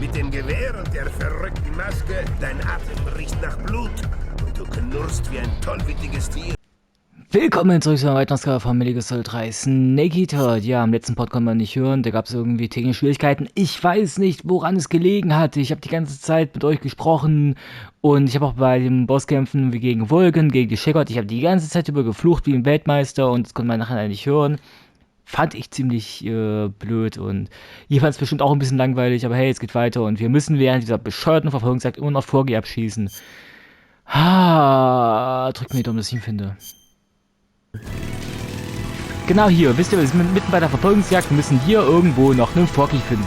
Mit dem Gewehr und der verrückten Maske, dein Atem riecht nach Blut und du knurrst wie ein tollwütiges Tier. Willkommen zurück zu einer weiteren Ausgabe von Metal Gear Solid 3 Snake Eater. Ja, am letzten Pod konnte man nicht hören, da gab es irgendwie technische Schwierigkeiten. Ich weiß nicht, woran es gelegen hat. Ich habe die ganze Zeit mit euch gesprochen und ich habe auch bei den Bosskämpfen wie gegen Vulcan, gegen die Shepard, ich habe die ganze Zeit über geflucht wie ein Weltmeister und das konnte man nachher nicht hören. Fand ich ziemlich blöd und ihr fand es bestimmt auch ein bisschen langweilig, aber hey, es geht weiter und wir müssen während dieser bescheuerten Verfolgungsjagd immer noch Vorgeh abschießen. Drückt mir die Daumen, dass ich ihn finde. Genau hier, wisst ihr, wir sind mitten bei der Verfolgungsjagd, wir müssen hier irgendwo noch einen Forky finden.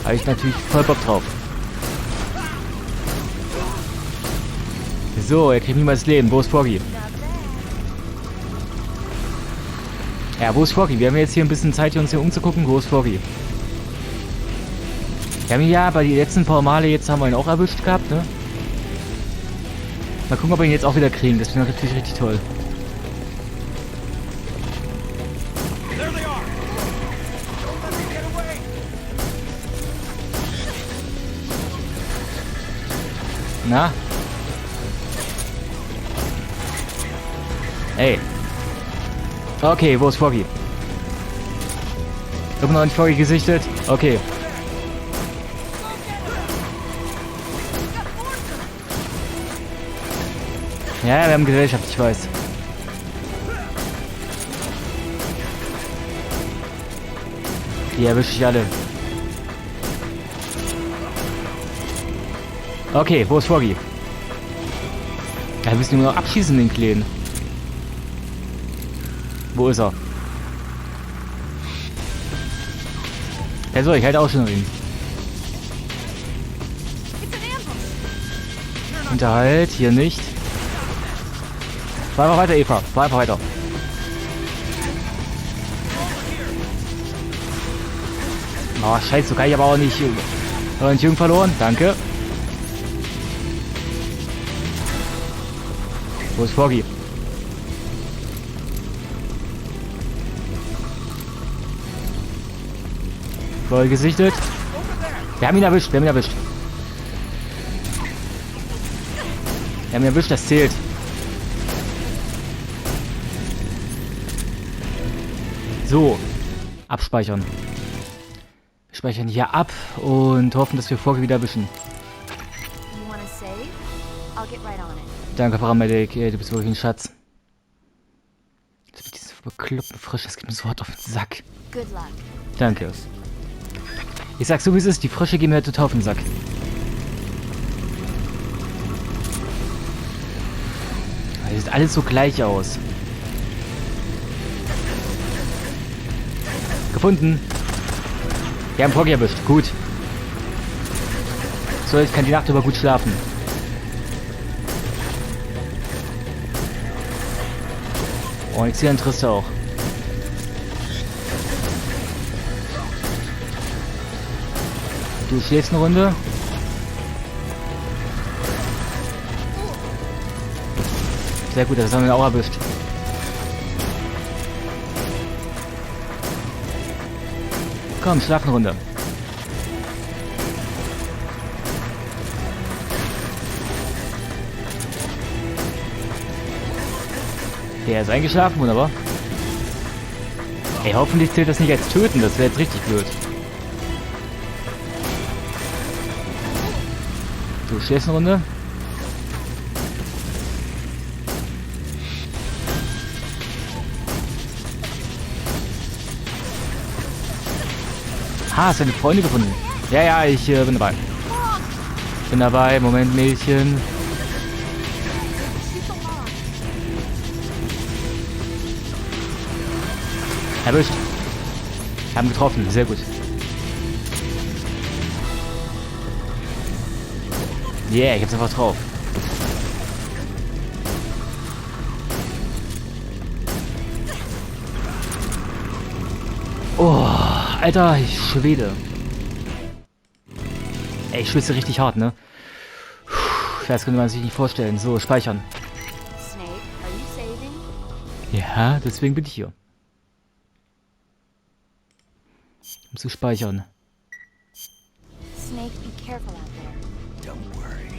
Habe ich natürlich voll Bock drauf. So, er kriegt niemals Leben. Wo ist Forky? Ja, wo ist Forky? Wir haben jetzt hier ein bisschen Zeit, uns hier umzugucken. Wo ist Forky? Wir haben ihn ja bei den letzten paar Male, jetzt haben wir ihn auch erwischt gehabt, ne? Mal gucken, ob wir ihn jetzt auch wieder kriegen. Das wäre natürlich richtig toll. Na? Ey. Okay, wo ist Foggy? Immer noch nicht Foggy gesichtet? Okay. Ja, wir haben Gesellschaft, ich weiß. Die erwische ich alle. Okay, wo ist Foggy? Ja, wir müssen ihn nur noch abschießen, den Kleinen. Wo ist er? Ja, so, ich halte auch schon ihn. Hinterhalt, hier nicht. Fahr einfach weiter, Eva. Fahr einfach weiter. Oh, scheiße, so kann ich aber auch nicht. Jung verloren, danke. Wo ist Foggy? Voll gesichtet. Wir haben ihn erwischt, wir haben ihn erwischt. Wir haben ihn erwischt, das zählt. So. Abspeichern. Wir speichern hier ab und hoffen, dass wir Foggy wieder erwischen. Danke, Paramedic. Du bist wirklich ein Schatz. Das mit diesem bekloppten Frosch, das geht mir sofort auf den Sack. Danke. Ich sag so wie es ist, die Frösche gehen mir total auf den Sack. Das sieht alles so gleich aus. Gefunden. Wir haben Foggy erwischt. Gut. So, ich kann die Nacht über gut schlafen. Oh, jetzt hier ein Triste auch. Du schläfst eine Runde. Sehr gut, das haben wir auch erwischt. Komm, schlaf eine Runde. Der ist eingeschlafen, wunderbar. Ey, hoffentlich zählt das nicht als Töten, das wäre jetzt richtig blöd. Du schläfst eine Runde. Hast du deine Freunde gefunden? Ja, ja, ich bin dabei. Bin dabei, Moment, Mädchen. Erwischt. Haben getroffen, sehr gut. Yeah, ich hab's einfach drauf. Oh, Alter, ich schwede. Ey, ich schwitze richtig hart, ne? Das könnte man sich nicht vorstellen. So, speichern. Ja, deswegen bin ich hier. Um zu speichern. Snake, be careful out there. Don't worry.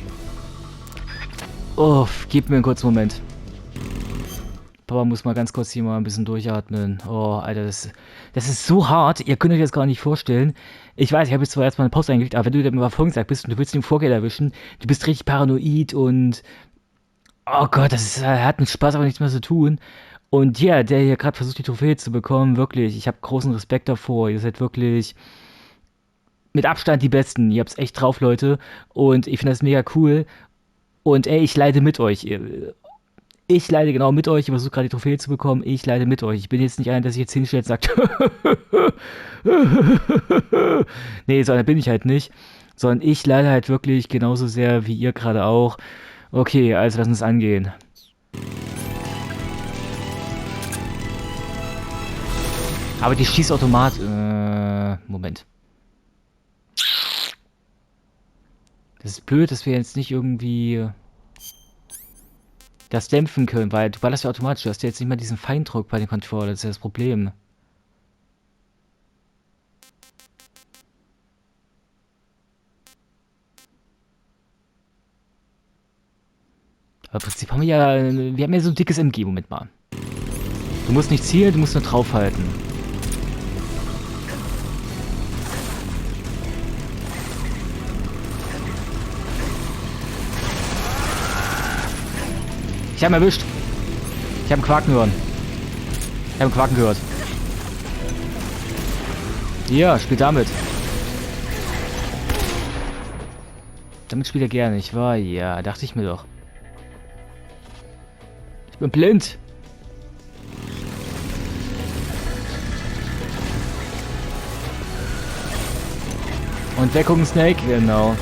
Oh, gib mir einen kurzen Moment. Papa muss mal ganz kurz hier mal ein bisschen durchatmen. Oh, Alter, das ist so hart. Ihr könnt euch das gar nicht vorstellen. Ich weiß, ich habe jetzt zwar erstmal eine Pause eingelegt, aber wenn du mal vorgesagt bist und du willst den Vorgänger erwischen, du bist richtig paranoid und oh Gott, hat mit Spaß aber nichts mehr zu tun. Und ja, der hier gerade versucht, die Trophäe zu bekommen, wirklich, ich habe großen Respekt davor. Ihr seid wirklich mit Abstand die Besten. Ihr habt's echt drauf, Leute. Und ich finde das mega cool. Und ey, ich leide mit euch. Ich leide genau mit euch. Ich versuche gerade die Trophäe zu bekommen. Ich leide mit euch. Ich bin jetzt nicht einer, der sich jetzt hinstellt und sagt, nee, so einer bin ich halt nicht. Sondern ich leide halt wirklich genauso sehr wie ihr gerade auch. Okay, also lass uns angehen. Aber die schießt automatisch. Moment. Das ist blöd, dass wir jetzt nicht irgendwie das dämpfen können, weil du ballerst ja automatisch. Du hast ja jetzt nicht mal diesen Feindruck bei den Controller. Das ist ja das Problem. Aber im Prinzip haben wir haben ja so ein dickes MG. Moment mal. Du musst nicht zielen, du musst nur draufhalten. Ich habe ihn erwischt. Ich habe einen Quaken hören. Ich habe einen Quaken gehört. Ja, spiel damit. Damit spielt er gerne, nicht wahr? Ja, dachte ich mir doch. Ich bin blind. Und Deckung Snake, genau.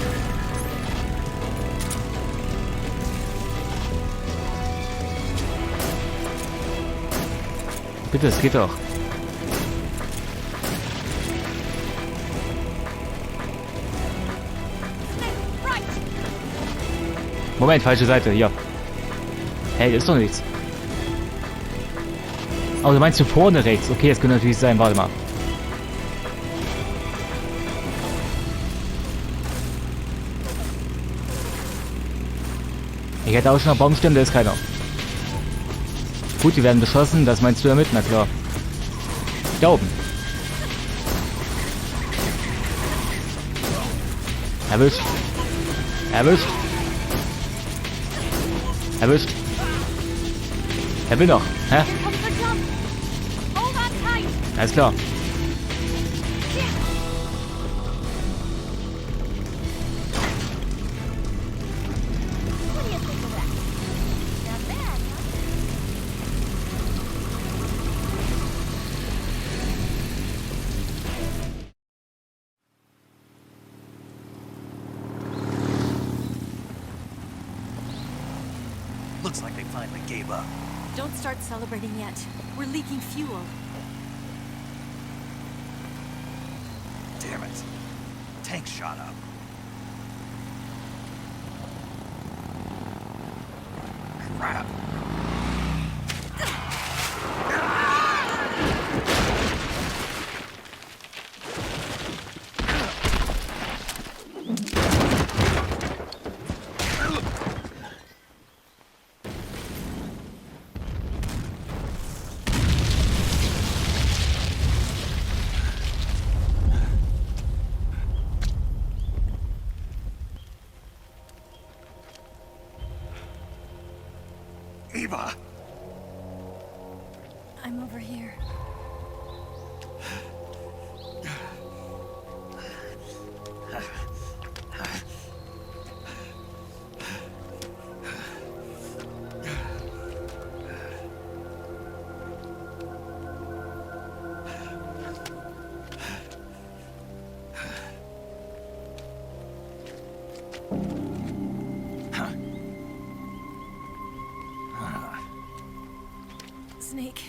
Bitte, es geht doch. Moment, falsche Seite, ja. Hey, ist doch nichts. Oh, du meinst du vorne rechts? Okay, das könnte natürlich sein, warte mal. Ich hätte auch schon einen Baumstämme, da ist keiner. Gut, die werden beschossen, das meinst du damit? Na klar. Da oben. Erwischt. Erwischt. Erwischt. Er will noch. Hä? Alles klar. Looks like they finally gave up. Don't start celebrating yet. We're leaking fuel. Damn it. Tank shot up. Crap. Eva! I'm over here. Snake.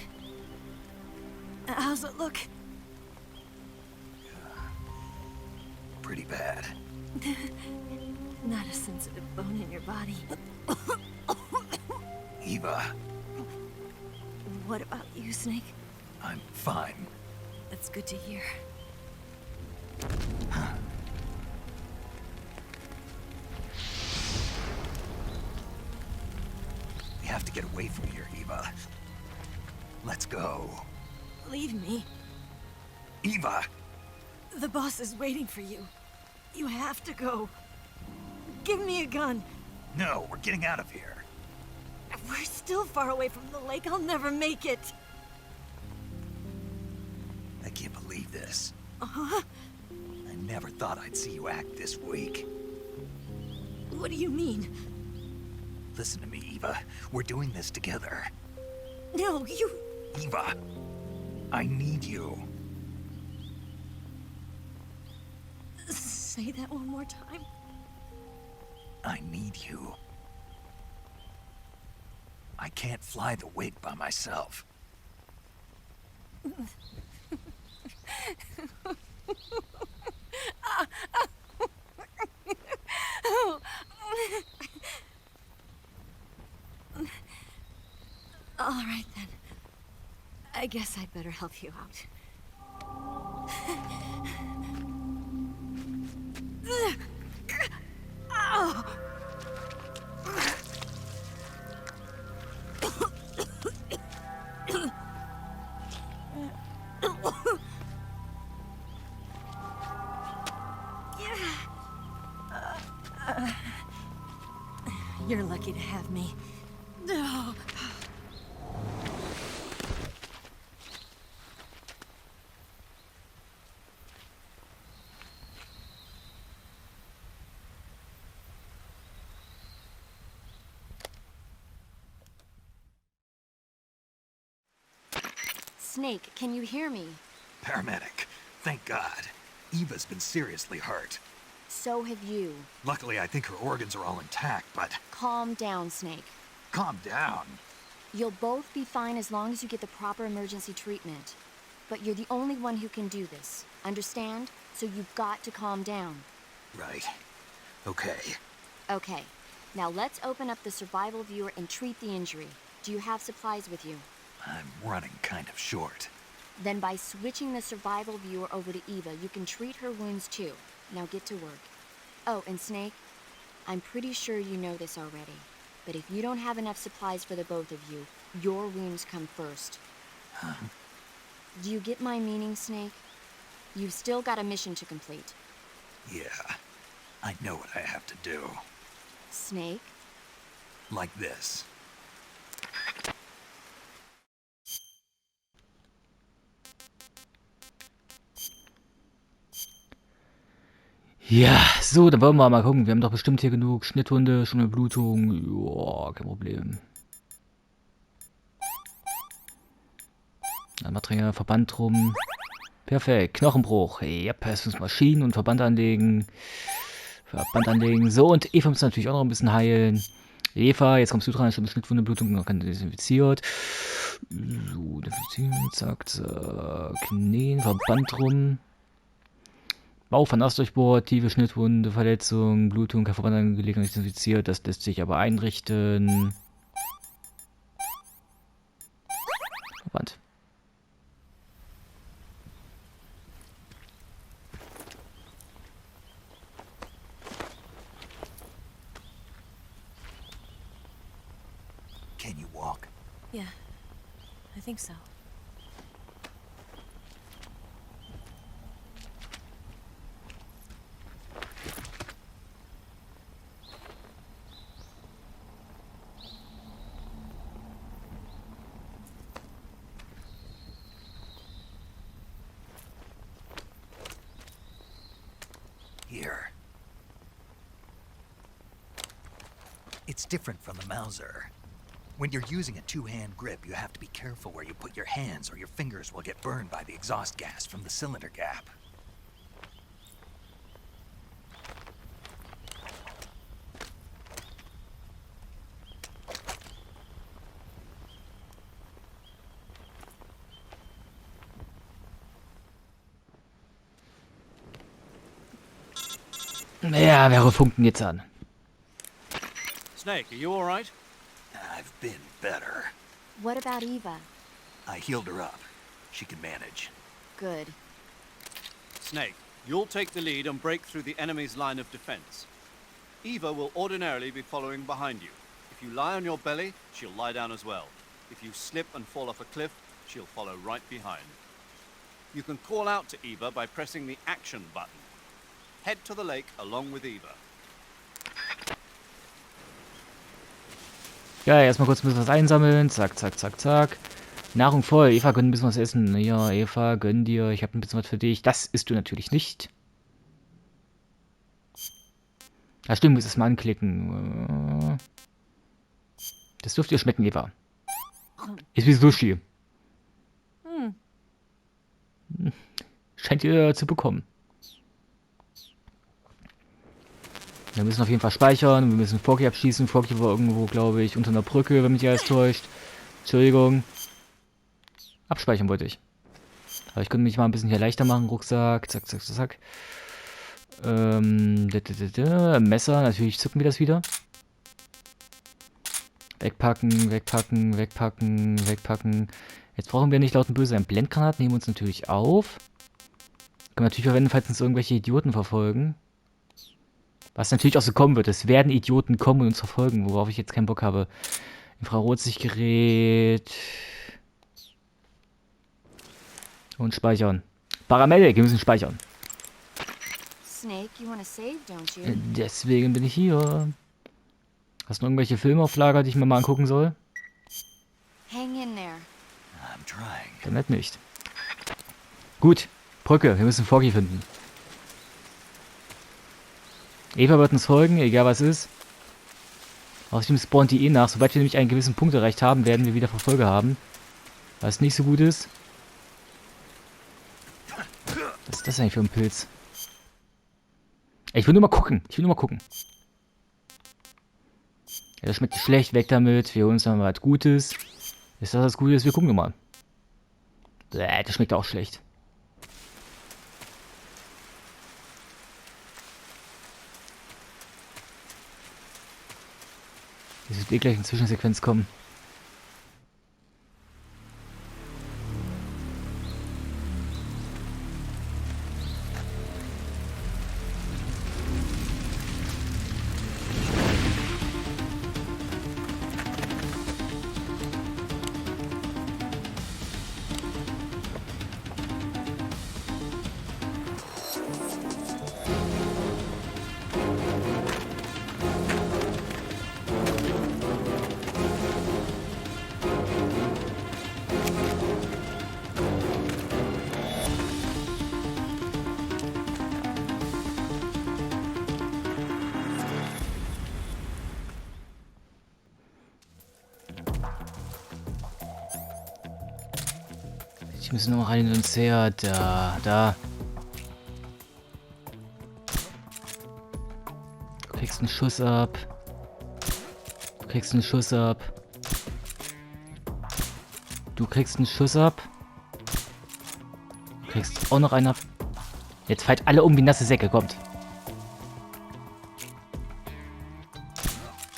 How's it look? Pretty bad. Not a sensitive bone in your body. Eva, What about you, Snake? I'm fine. That's good to hear. have to get away from here, Eva. Let's go. Leave me. Eva! The boss is waiting for you. You have to go. Give me a gun. No, we're getting out of here. We're still far away from the lake. I'll never make it. I can't believe this. Uh-huh. I never thought I'd see you act this weak. What do you mean? Listen to me, Eva. We're doing this together. No, you... Eva, I need you. Say that one more time. I need you. I can't fly the wig by myself. All right, then. I guess I'd better help you out. You're lucky to have me. No. Snake, can you hear me? Paramedic, thank God. Eva's been seriously hurt. So have you. Luckily, I think her organs are all intact, but... Calm down, Snake. Calm down. You'll both be fine as long as you get the proper emergency treatment. But you're the only one who can do this. Understand? So you've got to calm down. Right. Okay. Okay. Now let's open up the survival viewer and treat the injury. Do you have supplies with you? I'm running kind of short. Then by switching the survival viewer over to Eva, you can treat her wounds too. Now get to work. Oh, and Snake, I'm pretty sure you know this already, but if you don't have enough supplies for the both of you, your wounds come first. Huh? Do you get my meaning, Snake? You've still got a mission to complete. Yeah. I know what I have to do. Snake? Like this. Ja, so, dann wollen wir mal gucken. Wir haben doch bestimmt hier genug Schnitthunde, schon eine Blutung. Joa, kein Problem. Einmal Verband drum. Perfekt, Knochenbruch. Yep, erst muss Maschinen und Verband anlegen. Verband anlegen. So, und Eva muss natürlich auch noch ein bisschen heilen. Eva, jetzt kommst du dran, stimmt, Schnittwunde, Blutung, noch keine desinfiziert. So, desinfizieren, zack, zack. Knien, Verband drum. Bauch von Ast durchbohrt, tiefe Schnittwunde, Verletzung, Blutung, kein Verband angelegt und nicht desinfiziert. Das lässt sich aber einrichten. Verband. Can you walk? Yeah, I think so. Here. It's different from the Mauser. When you're using a two-hand grip, you have to be careful where you put your hands or your fingers will get burned by the exhaust gas from the cylinder gap. Ja, wer funken jetzt an? Snake, are you all right? I've been better. What about Eva? I healed her up. She can manage. Good. Snake, you'll take the lead and break through the enemy's line of defense. Eva will ordinarily be following behind you. If If you lie on your belly, she'll lie down as well. If you slip and fall off a cliff, she'll follow right behind. You can call out to Eva by pressing the action button. Head to the lake along with Eva. Ja, erstmal kurz ein bisschen was einsammeln. Zack, zack, zack, zack. Nahrung voll. Eva, gönn ein bisschen was essen. Ja, Eva, gönn dir. Ich habe ein bisschen was für dich. Das isst du natürlich nicht. Ja, stimmt, muss es mal anklicken. Das dürfte dir schmecken, Eva. Ist wie Sushi. Scheint ihr zu bekommen. Wir müssen auf jeden Fall speichern. Wir müssen Forky abschießen. Forky war irgendwo, glaube ich, unter einer Brücke, wenn mich alles täuscht. Entschuldigung. Abspeichern wollte ich. Aber ich könnte mich mal ein bisschen hier leichter machen. Rucksack. Zack, zack, zack. Messer. Natürlich zücken wir das wieder. Wegpacken, wegpacken, wegpacken, wegpacken. Jetzt brauchen wir nicht laut und böse ein Blendgranat. Nehmen wir uns natürlich auf. Können wir natürlich verwenden, falls uns irgendwelche Idioten verfolgen. Was natürlich auch so kommen wird. Es werden Idioten kommen und uns verfolgen, worauf ich jetzt keinen Bock habe. Infrarotsichtgerät. Und speichern. Paramedic, wir müssen speichern. Snake, you wanna save, don't you? Deswegen bin ich hier. Hast du noch irgendwelche Filme auf Lager, die ich mir mal angucken soll? Hang in there. I'm trying. Dann nicht. Gut, Brücke, wir müssen Forky finden. Eva wird uns folgen, egal was ist. Außerdem spawnt die nach. Sobald wir nämlich einen gewissen Punkt erreicht haben, werden wir wieder Verfolger haben. Was nicht so gut ist. Was ist das eigentlich für ein Pilz? Ich will nur mal gucken. Ja, das schmeckt schlecht. Weg damit. Wir holen uns mal was Gutes. Ist das was Gutes? Wir gucken nur mal. Bäh, das schmeckt auch schlecht. Es wird eh gleich eine Zwischensequenz kommen. Ich muss noch rein ins her. Da. Du kriegst einen Schuss ab. Du kriegst einen Schuss ab. Du kriegst einen Schuss ab. Du kriegst auch noch einen ab. Jetzt fallt alle um wie nasse Säcke, kommt.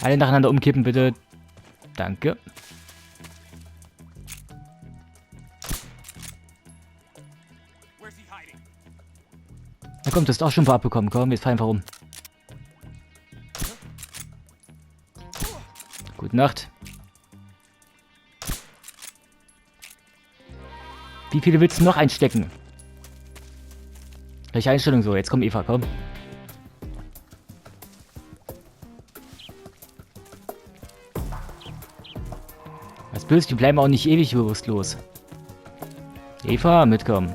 Alle nacheinander umkippen, bitte. Danke. Na komm, du hast auch schon ein paar abbekommen. Komm, jetzt fall einfach um. Gute Nacht. Wie viele willst du noch einstecken? Welche Einstellung so? Jetzt komm, Eva, komm. Was böse, die bleiben auch nicht ewig bewusstlos. Eva, mitkommen.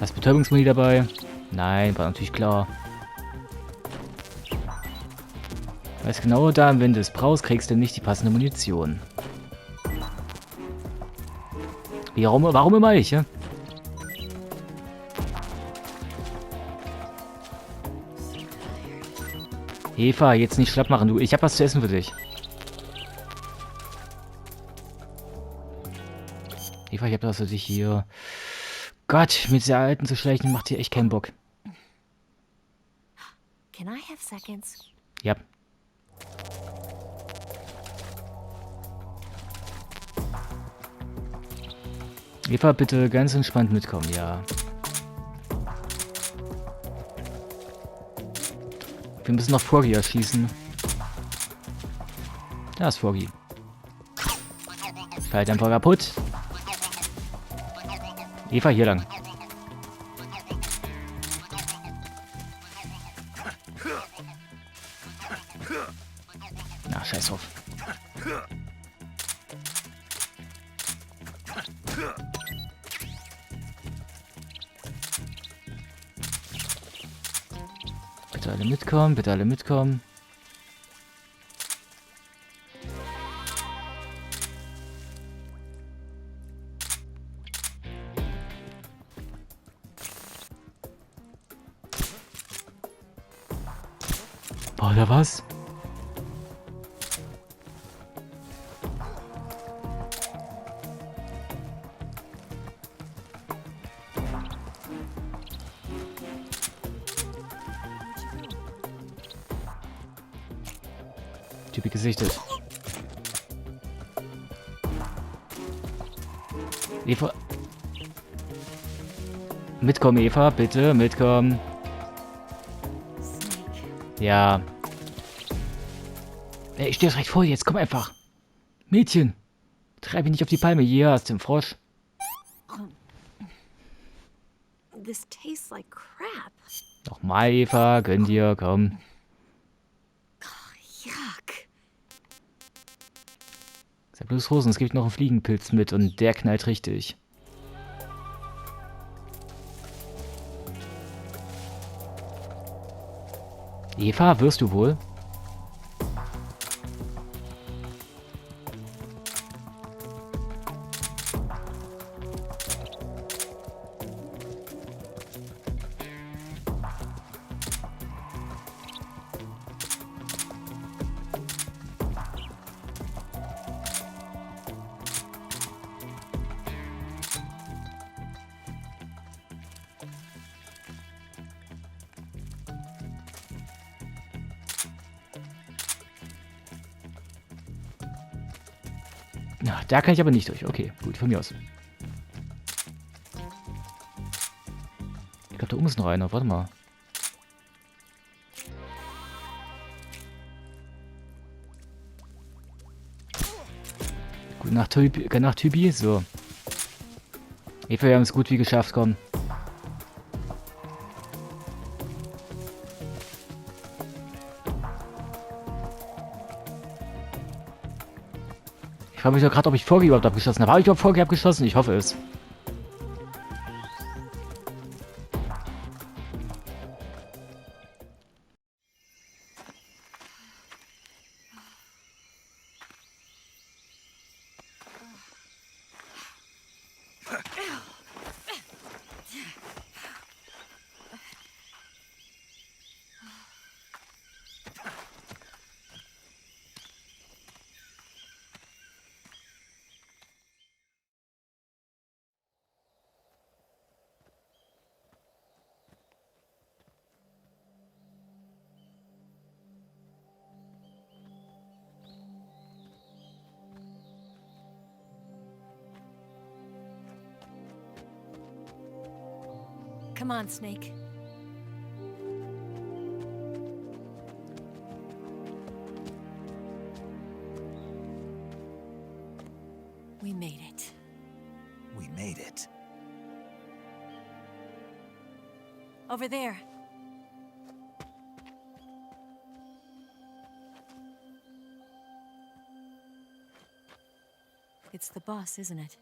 Hast Betäubungsmuni dabei? Nein, war natürlich klar. Weiß genau, da wenn du es brauchst, kriegst du nicht die passende Munition. Warum immer ich, ja? Eva, jetzt nicht schlapp machen, du. Ich hab was zu essen für dich. Eva, ich hab was für dich hier. Gott, mit der Alten zu schleichen macht hier echt keinen Bock. Can I have seconds? Ja. Eva, bitte ganz entspannt mitkommen, ja. Wir müssen noch Froggy erschießen. Da ist Froggy. Schalldämpfer kaputt. Eva, hier lang. Na, scheiß drauf. Bitte alle mitkommen, bitte alle mitkommen. Boah, da was? Typi gesichtet. Eva. Mitkommen, Eva, bitte, mitkommen. Ja. Ey, ich stehe direkt vor dir, jetzt komm einfach. Mädchen. Treib mich nicht auf die Palme. Hier hast du den Frosch. This tastes like crap. Nochmal, Eva, gönn dir, komm. Yuck. Sei bloß Hosen, es gibt noch einen Fliegenpilz mit und der knallt richtig. Eva, wirst du wohl? Na, da kann ich aber nicht durch. Okay, gut, von mir aus. Ich glaube, da oben ist noch einer. Warte mal. Gute Nacht, Typi. So. Eva, wir haben es gut wie geschafft, komm. Ich frage mich doch gerade, ob ich Froggy überhaupt abgeschossen habe. Habe ich überhaupt Froggy abgeschossen? Ich hoffe es. Come on, Snake. We made it. We made it. Over there. It's the boss, isn't it?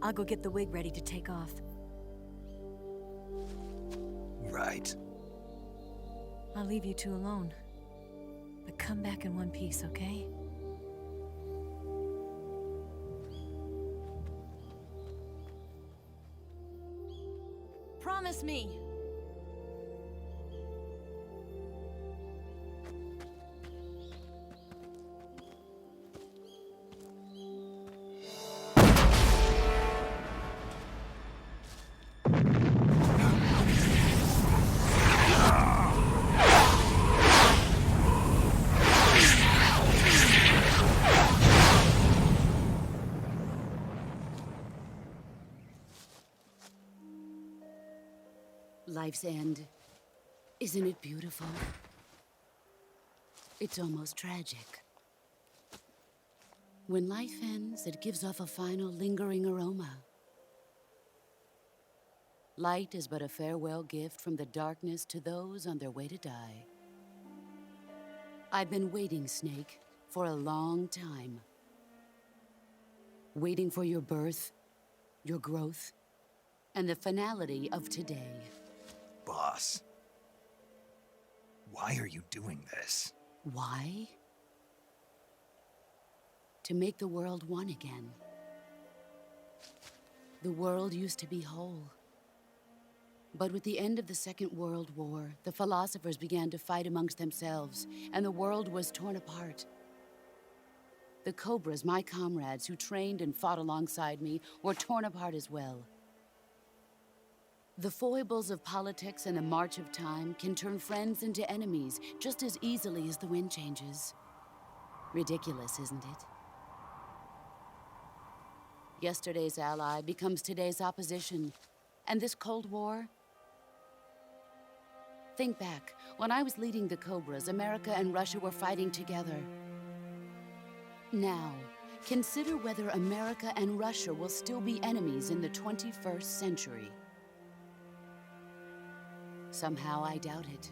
I'll go get the wig ready to take off. Right. I'll leave you two alone. But come back in one piece, okay? Promise me! Life's End. Isn't it beautiful? It's almost tragic. When life ends, it gives off a final lingering aroma. Light is but a farewell gift from the darkness to those on their way to die. I've been waiting, Snake, for a long time. Waiting for your birth, your growth, and the finality of today. Boss, why are you doing this? Why? To make the world one again. The world used to be whole. But with the end of the Second World War, the philosophers began to fight amongst themselves, and the world was torn apart. The Cobras, my comrades who trained and fought alongside me, were torn apart as well. The foibles of politics and the march of time can turn friends into enemies just as easily as the wind changes. Ridiculous, isn't it? Yesterday's ally becomes today's opposition, and this Cold War? Think back. When I was leading the Cobras, America and Russia were fighting together. Now, consider whether America and Russia will still be enemies in the 21st century. Somehow I doubt it.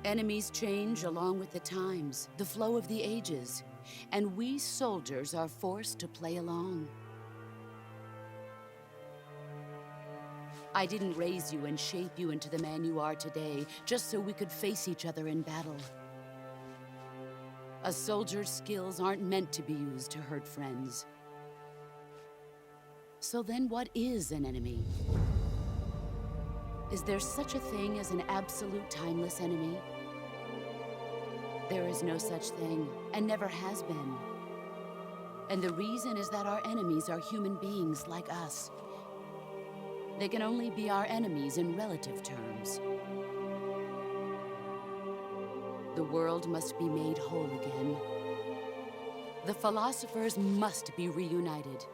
Enemies change along with the times, the flow of the ages, and we soldiers are forced to play along. I didn't raise you and shape you into the man you are today just so we could face each other in battle. A soldier's skills aren't meant to be used to hurt friends. So then what is an enemy? Is there such a thing as an absolute timeless enemy? There is no such thing, and never has been. And the reason is that our enemies are human beings like us. They can only be our enemies in relative terms. The world must be made whole again. The philosophers must be reunited.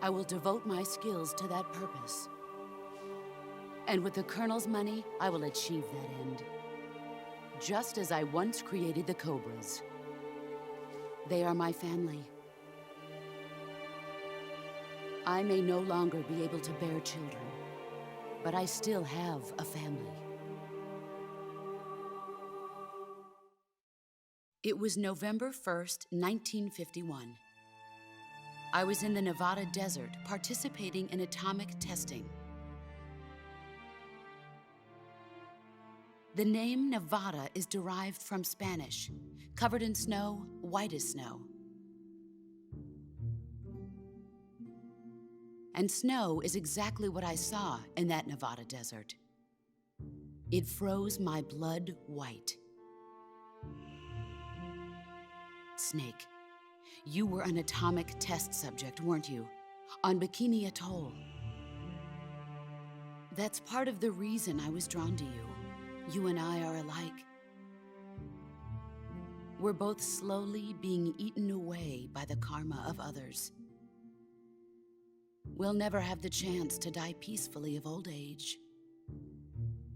I will devote my skills to that purpose. And with the Colonel's money, I will achieve that end. Just as I once created the Cobras. They are my family. I may no longer be able to bear children, but I still have a family. It was November 1st, 1951. I was in the Nevada desert participating in atomic testing. The name Nevada is derived from Spanish, covered in snow, white as snow. And snow is exactly what I saw in that Nevada desert. It froze my blood white. Snake, you were an atomic test subject, weren't you? On Bikini Atoll. That's part of the reason I was drawn to you. You and I are alike. We're both slowly being eaten away by the karma of others. We'll never have the chance to die peacefully of old age.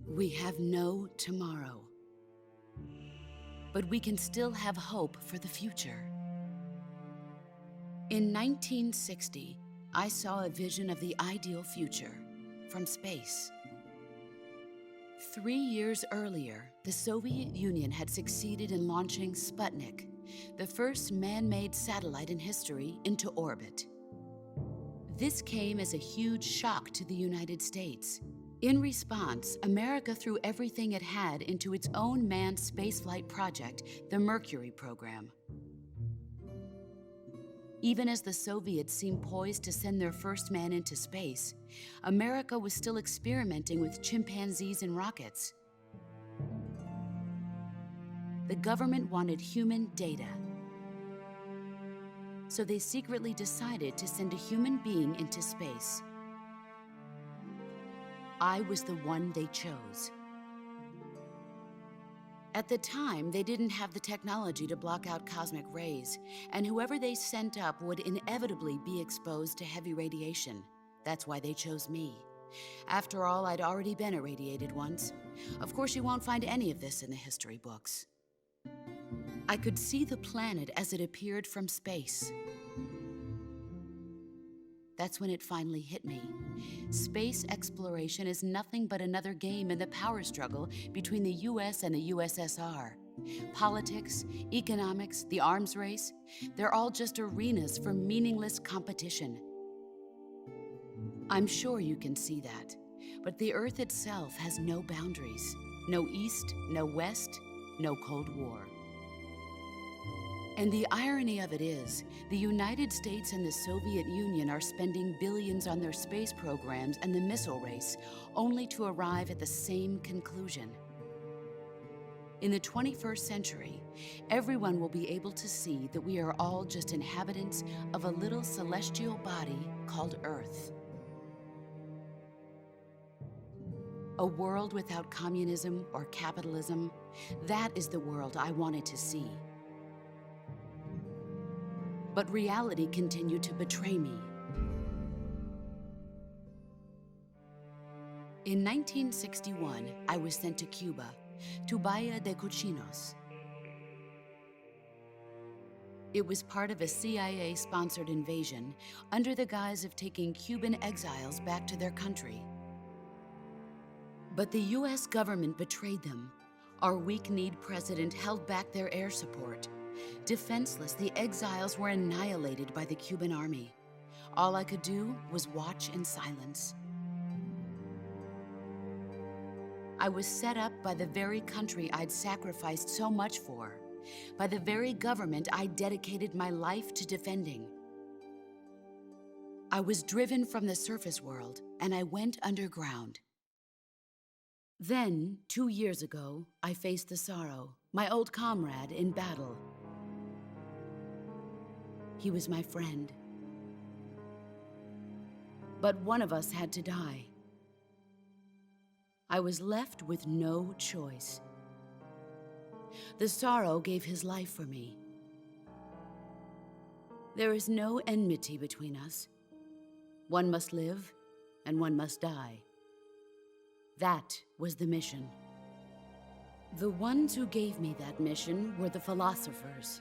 We have no tomorrow. But we can still have hope for the future. In 1960, I saw a vision of the ideal future from space. 3 years earlier, the Soviet Union had succeeded in launching Sputnik, the first man-made satellite in history, into orbit. This came as a huge shock to the United States. In response, America threw everything it had into its own manned spaceflight project, the Mercury program. Even as the Soviets seemed poised to send their first man into space, America was still experimenting with chimpanzees and rockets. The government wanted human data. So they secretly decided to send a human being into space. I was the one they chose. At the time, they didn't have the technology to block out cosmic rays, and whoever they sent up would inevitably be exposed to heavy radiation. That's why they chose me. After all, I'd already been irradiated once. Of course, you won't find any of this in the history books. I could see the planet as it appeared from space. That's when it finally hit me. Space exploration is nothing but another game in the power struggle between the US and the USSR. Politics, economics, the arms race, they're all just arenas for meaningless competition. I'm sure you can see that, but the Earth itself has no boundaries. No East, no West, no Cold War. And the irony of it is, the United States and the Soviet Union are spending billions on their space programs and the missile race, only to arrive at the same conclusion. In the 21st century, everyone will be able to see that we are all just inhabitants of a little celestial body called Earth. A world without communism or capitalism, that is the world I wanted to see. But reality continued to betray me. In 1961, I was sent to Cuba, to Bahia de Cochinos. It was part of a CIA-sponsored invasion under the guise of taking Cuban exiles back to their country. But the US government betrayed them. Our weak-kneed president held back their air support. Defenseless, the exiles were annihilated by the Cuban army. All I could do was watch in silence. I was set up by the very country I'd sacrificed so much for, by the very government I dedicated my life to defending. I was driven from the surface world, and I went underground. Then, 2 years ago, I faced the Sorrow, my old comrade in battle. He was my friend. But one of us had to die. I was left with no choice. The Sorrow gave his life for me. There is no enmity between us. One must live, and one must die. That was the mission. The ones who gave me that mission were the philosophers.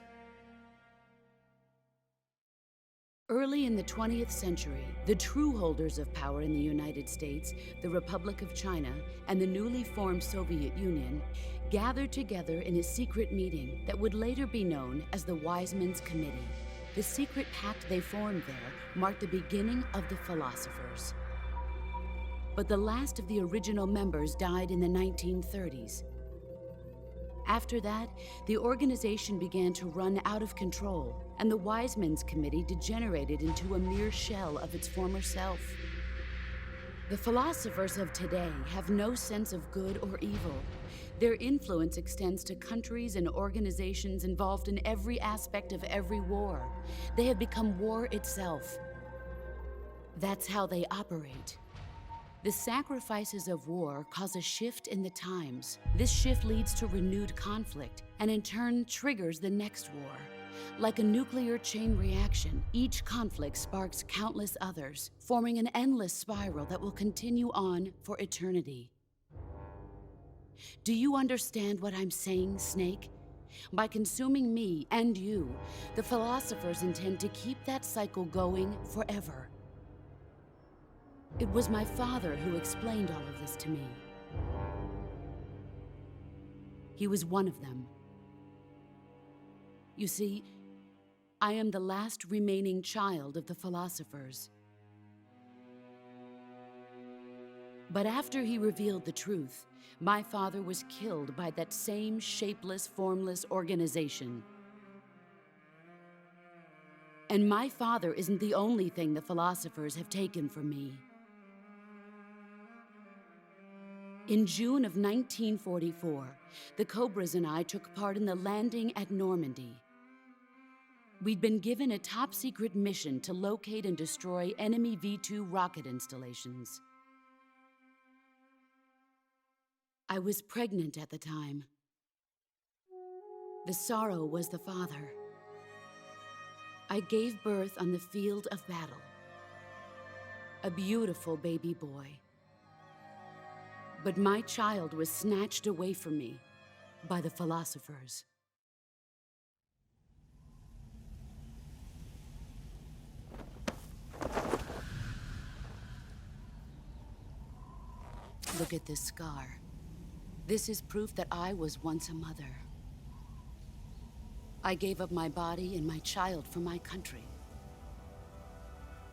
Early in the 20th century, the true holders of power in the United States, the Republic of China, and the newly formed Soviet Union gathered together in a secret meeting that would later be known as the Wise Men's Committee. The secret pact they formed there marked the beginning of the philosophers. But the last of the original members died in the 1930s. After that, the organization began to run out of control, and the Wise Men's Committee degenerated into a mere shell of its former self. The philosophers of today have no sense of good or evil. Their influence extends to countries and organizations involved in every aspect of every war. They have become war itself. That's how they operate. The sacrifices of war cause a shift in the times. This shift leads to renewed conflict, and in turn triggers the next war. Like a nuclear chain reaction, each conflict sparks countless others, forming an endless spiral that will continue on for eternity. Do you understand what I'm saying, Snake? By consuming me and you, the philosophers intend to keep that cycle going forever. It was my father who explained all of this to me. He was one of them. You see, I am the last remaining child of the philosophers. But after he revealed the truth, my father was killed by that same shapeless, formless organization. And my father isn't the only thing the philosophers have taken from me. In June of 1944, the Cobras and I took part in the landing at Normandy. We'd been given a top-secret mission to locate and destroy enemy V-2 rocket installations. I was pregnant at the time. The Sorrow was the father. I gave birth on the field of battle. A beautiful baby boy, But my child was snatched away from me by the philosophers. Look at this scar. This is proof that I was once a mother. I gave up my body and my child for my country.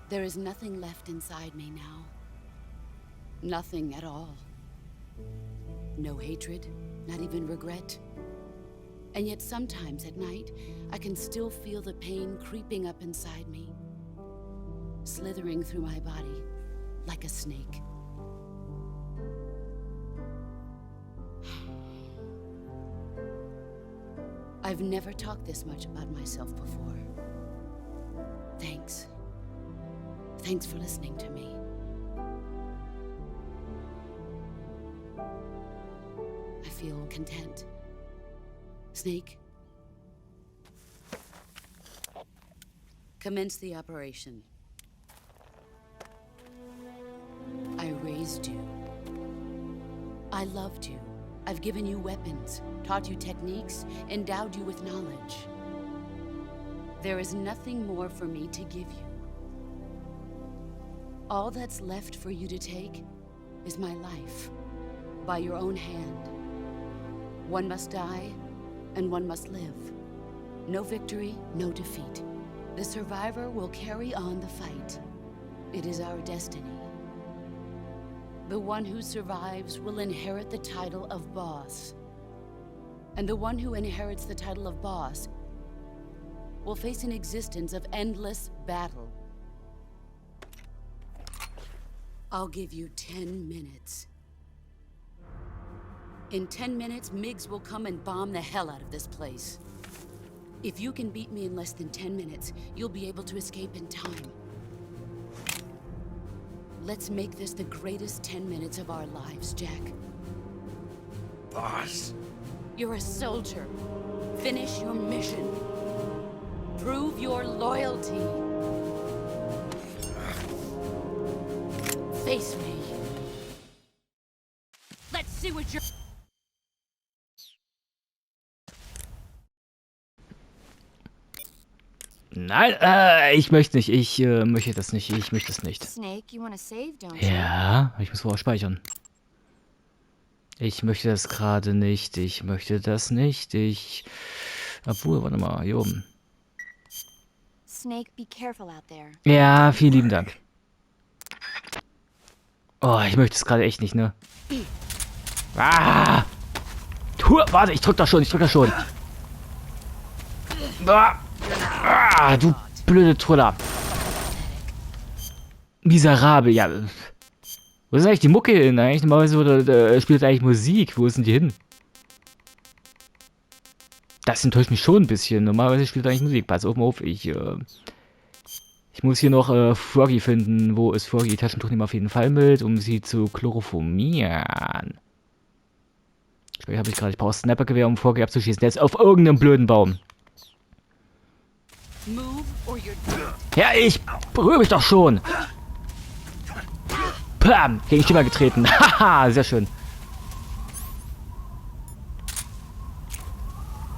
There is nothing left inside me now. Nothing at all. No hatred, not even regret. And yet sometimes at night, I can still feel the pain creeping up inside me, slithering through my body like a snake. I've never talked this much about myself before. Thanks. Thanks for listening to me. I feel content. Snake, commence the operation. I raised you. I loved you. I've given you weapons, taught you techniques, endowed you with knowledge. There is nothing more for me to give you. All that's left for you to take is my life, by your own hand. One must die, and one must live. No victory, no defeat. The survivor will carry on the fight. It is our destiny. The one who survives will inherit the title of boss. And the one who inherits the title of boss will face an existence of endless battle. I'll give you 10 minutes. In 10 minutes, MiGs will come and bomb the hell out of this place. If you can beat me in less than 10 minutes, you'll be able to escape in time. Let's make this the greatest 10 minutes of our lives, Jack. Boss? You're a soldier. Finish your mission. Prove your loyalty. Face me. Let's see what you're... Nein, ich möchte nicht. Ich möchte das nicht. Ich möchte es nicht. Snake, you want to save, don't you? Ja, ich muss vorher speichern. Ich möchte das gerade nicht. Ich möchte das nicht. Obwohl, warte mal, hier oben. Snake, be careful out there. Ja, vielen lieben Dank. Oh, ich möchte es gerade echt nicht, ne? Ah! Warte, ich drück das schon, Ah, du blöde Truller. Miserabel, ja. Wo ist eigentlich die Mucke hin? Eigentlich normalerweise spielt eigentlich Musik. Wo ist denn die hin? Das enttäuscht mich schon ein bisschen. Normalerweise spielt eigentlich Musik. Pass auf, ich muss hier noch Froggy finden. Wo ist Froggy? Taschentuch nehmen wir auf jeden Fall mit, um sie zu chloroformieren. Habe ich gerade. Ich brauche Snappergewehr, um Froggy abzuschießen. Der ist auf irgendeinem blöden Baum. Ja, ich berühre mich doch schon. Pam, gegen Stimme getreten. Haha, sehr schön.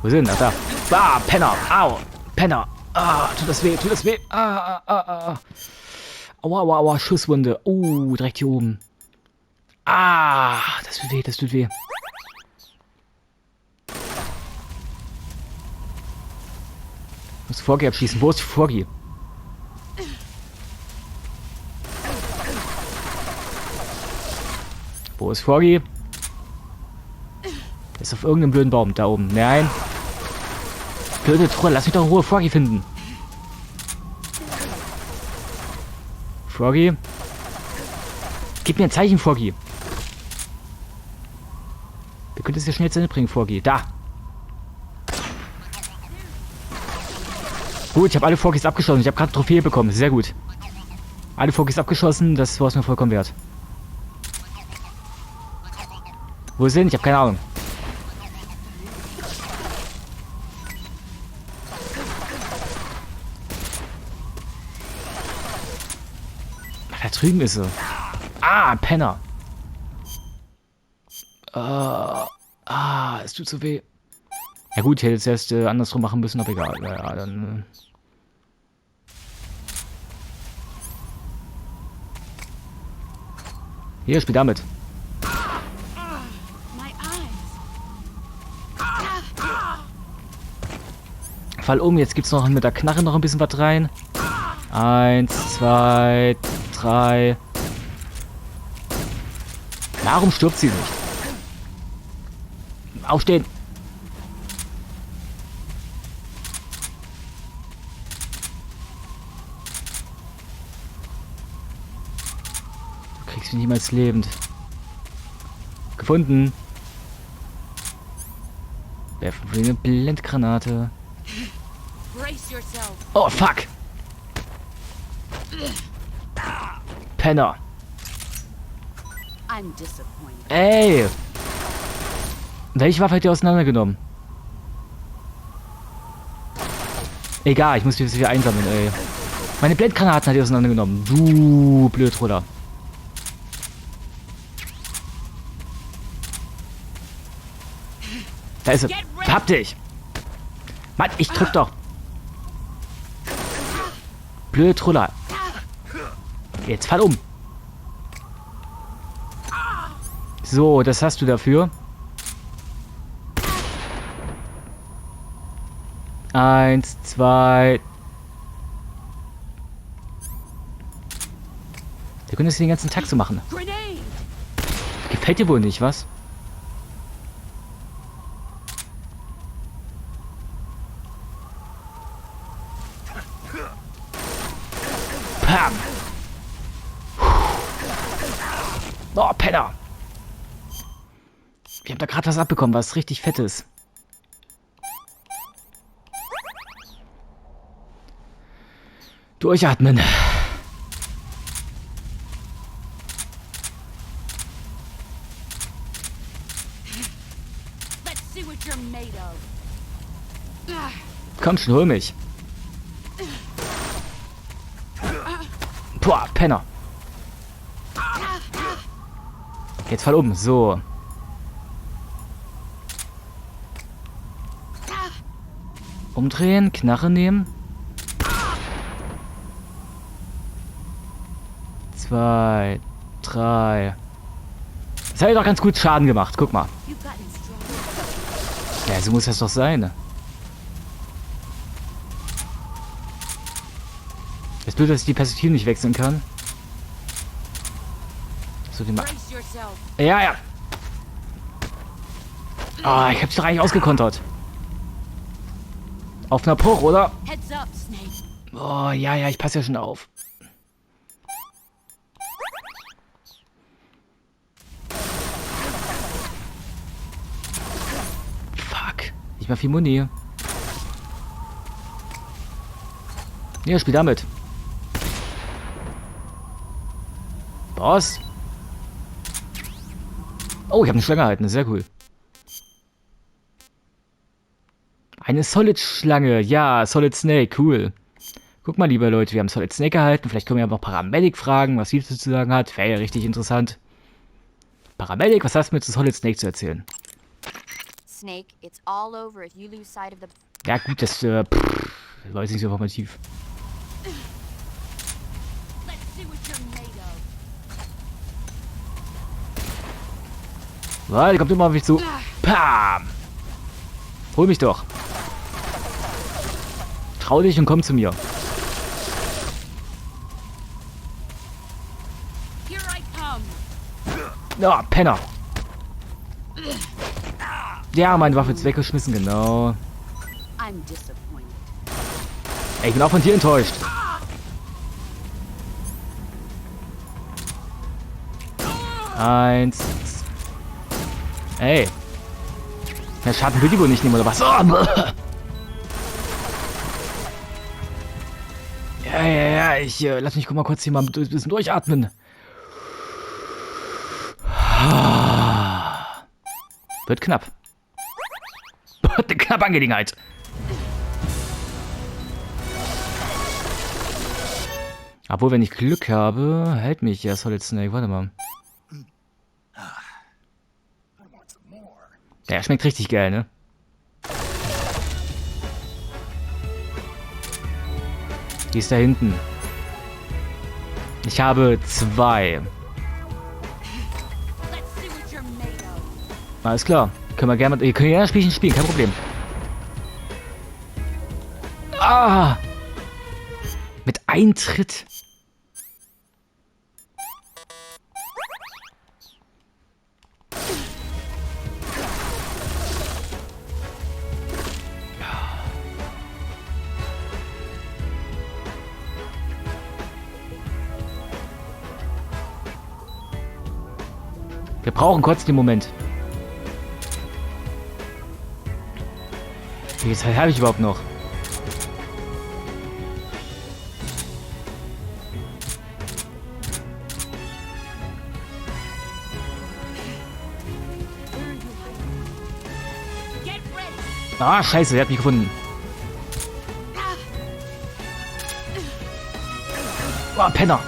Wo sind wir? Da. Ah, Penner. Au. Penner. Ah, tut das weh, tut das weh. Aua, aua, aua, Schusswunde. Direkt hier oben. Ah, das tut weh, das tut weh. Ich muss Froggy abschießen. Wo ist Froggy? Wo ist Froggy? Der ist auf irgendeinem blöden Baum. Da oben. Nein. Blöde Truhe. Lass mich doch in Ruhe Froggy finden. Froggy. Gib mir ein Zeichen, Froggy. Wir können es ja schnell zu Ende bringen, Froggy. Da. Gut, ich habe alle Froggies abgeschossen. Ich habe gerade Trophäe bekommen. Sehr gut. Alle Froggies abgeschossen. Das war es mir vollkommen wert. Wo sind? Ich habe keine Ahnung. Da drüben ist sie. Ah, Penner. Es tut so weh. Ja gut, ich hätte es erst andersrum machen müssen, aber egal. Ja, dann... Hier, spiel damit. Fall um, jetzt gibt's noch mit der Knarre noch ein bisschen was rein. 1, 2, 3. Warum stirbt sie nicht? Aufstehen! Du kriegst mich niemals lebend. Gefunden! Werfen wir eine Blendgranate. Oh, fuck! Penner! Ey! Welche Waffe hat die auseinandergenommen? Egal, ich muss die wieder einsammeln, ey. Meine Blendgranaten hat die auseinandergenommen. Du Blödruller. Da ist sie. Hab dich! Mann, ich drück doch. Blödruller. Jetzt fall um. So, das hast du dafür. 1, 2. Wir können das den ganzen Tag so machen. Gefällt dir wohl nicht, was? Pam! Oh, Penner! Wir haben da gerade was abbekommen, was richtig fettes. Durchatmen. Komm schon, hol mich. Boah, Penner. Jetzt fall um, so. Umdrehen, Knarre nehmen. 2, 3. Das hat ja doch ganz gut Schaden gemacht, guck mal. Ja, so muss das doch sein. Das Blöd, dass ich die Perspektive nicht wechseln kann. So, die mal. Ja, ja. Ah, ich hab's doch eigentlich ausgekontert. Auf einer Bruch, oder? Oh, ja, ja, ich passe ja schon auf. Fuck. Nicht mal viel Muni. Ja, spiel damit. Boss. Oh, ich habe eine Schlange erhalten. Sehr cool. Eine Solid-Schlange. Ja, Solid Snake. Cool. Guck mal, liebe Leute, wir haben Solid Snake erhalten. Vielleicht können wir aber noch Paramedic fragen, was sie dazu zu sagen hat. Wäre ja richtig interessant. Paramedic, was hast du mir zu Solid Snake zu erzählen? Snake, it's all over if you lose sight of the... Ja gut, das weiß ich nicht so informativ. Weil, kommt immer auf mich zu. Pam! Hol mich doch. Trau dich und komm zu mir. Ja, Penner. Ja, meine Waffe ist weggeschmissen, genau. Ey, ich bin auch von dir enttäuscht. Eins. Ey. Der Schaden will die wohl nicht nehmen, oder was? Oh, ja, ich lass mich mal kurz hier mal ein bisschen durchatmen. Wird knapp. Wird eine knappe Angelegenheit. Obwohl, wenn ich Glück habe, hält mich ja Solid Snake. Warte mal. Der schmeckt richtig geil, ne? Die ist da hinten. Ich habe 2. Alles klar. Können wir gerne mal... Ihr könnt ja Spielchen spielen, kein Problem. Ah! Mit Eintritt. Wir brauchen kurz den Moment. Wie viel Zeit habe ich überhaupt noch? Ah, scheiße, der hat mich gefunden. Oh, Penner.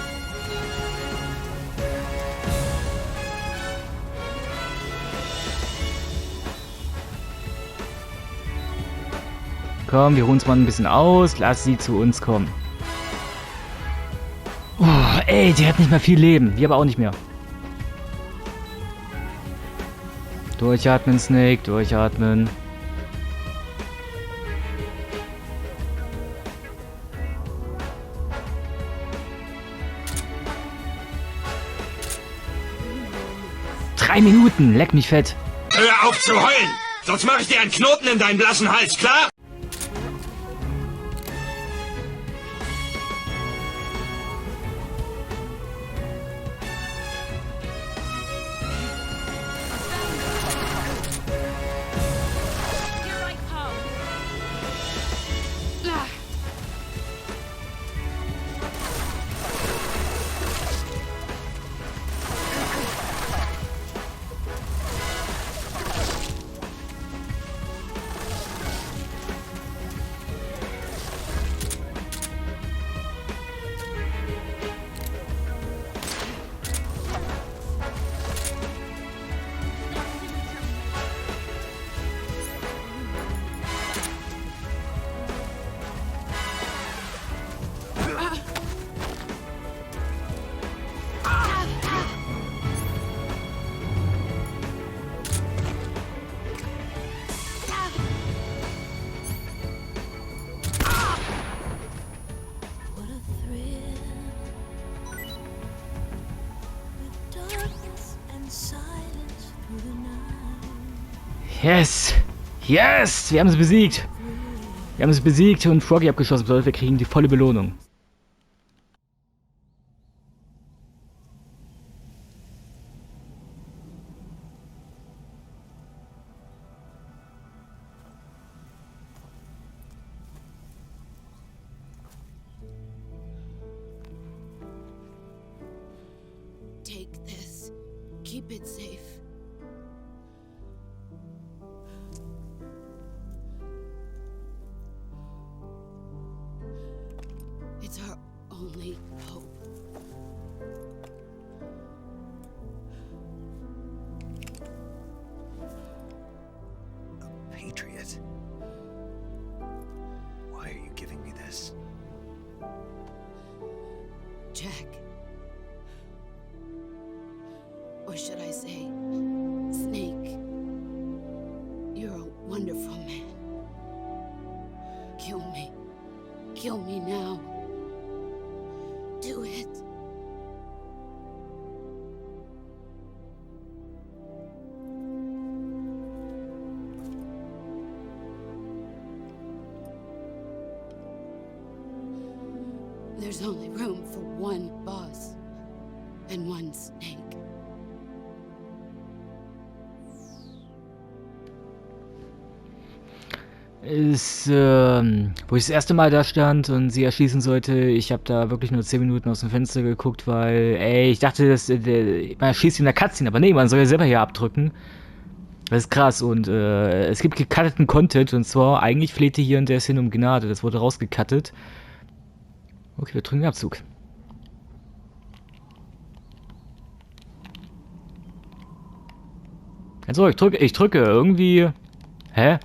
Komm, wir ruhen uns mal ein bisschen aus. Lass sie zu uns kommen. Oh, ey, die hat nicht mehr viel Leben. Wir aber auch nicht mehr. Durchatmen, Snake. Durchatmen. Drei Minuten. Leck mich fett. Hör auf zu heulen! Sonst mache ich dir einen Knoten in deinen blassen Hals, klar? Yes! Yes! Wir haben sie besiegt! Wir haben sie besiegt und Froggy abgeschossen. Bedeutet, wir kriegen die volle Belohnung. Take this. Keep it safe. It's our only hope. A patriot? Why are you giving me this? Jack. Or should I say, Snake. You're a wonderful man. Kill me. Kill me now. Do it. There's only room for one boss and one snake. Ist, wo ich das erste Mal da stand und sie erschießen sollte, ich habe da wirklich nur 10 Minuten aus dem Fenster geguckt, weil, ey, ich dachte, man erschießt in der Cutscene, aber nee, man soll ja selber hier abdrücken. Das ist krass und es gibt gecutteten Content und zwar, eigentlich flehte hier und der ist hin um Gnade, das wurde rausgecuttet. Okay, wir drücken den Abzug. Also, ich drücke irgendwie. Hä?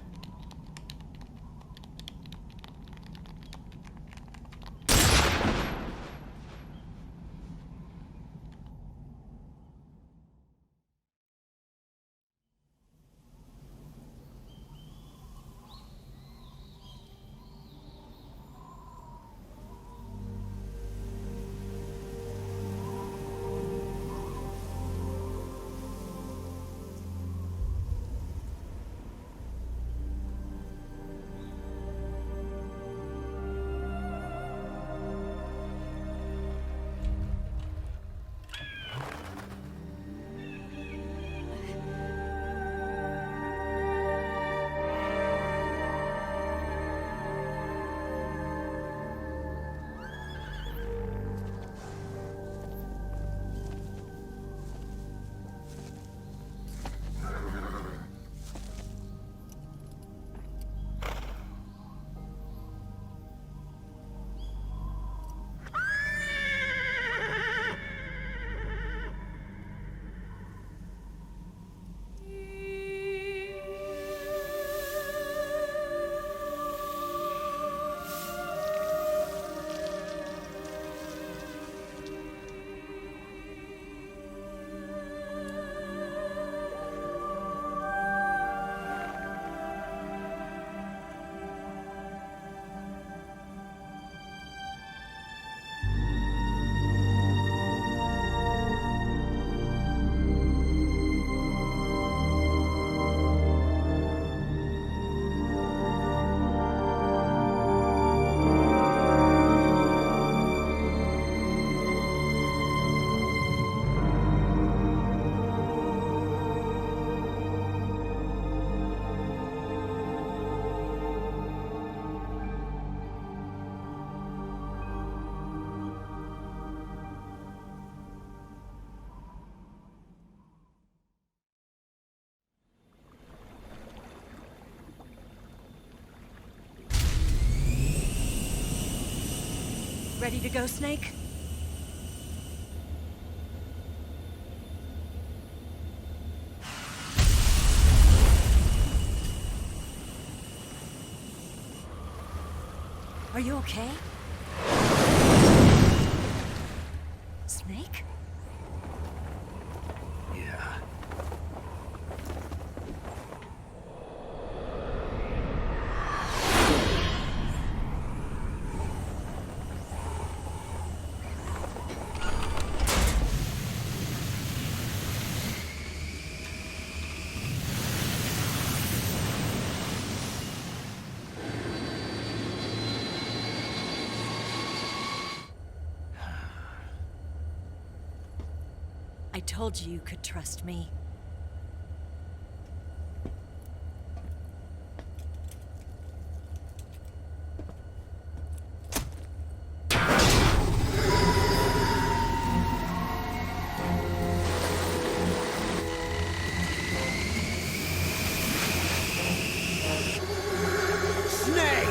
Ready to go, Snake? Are you okay? Snake? Yeah. I told you you could trust me. Snake!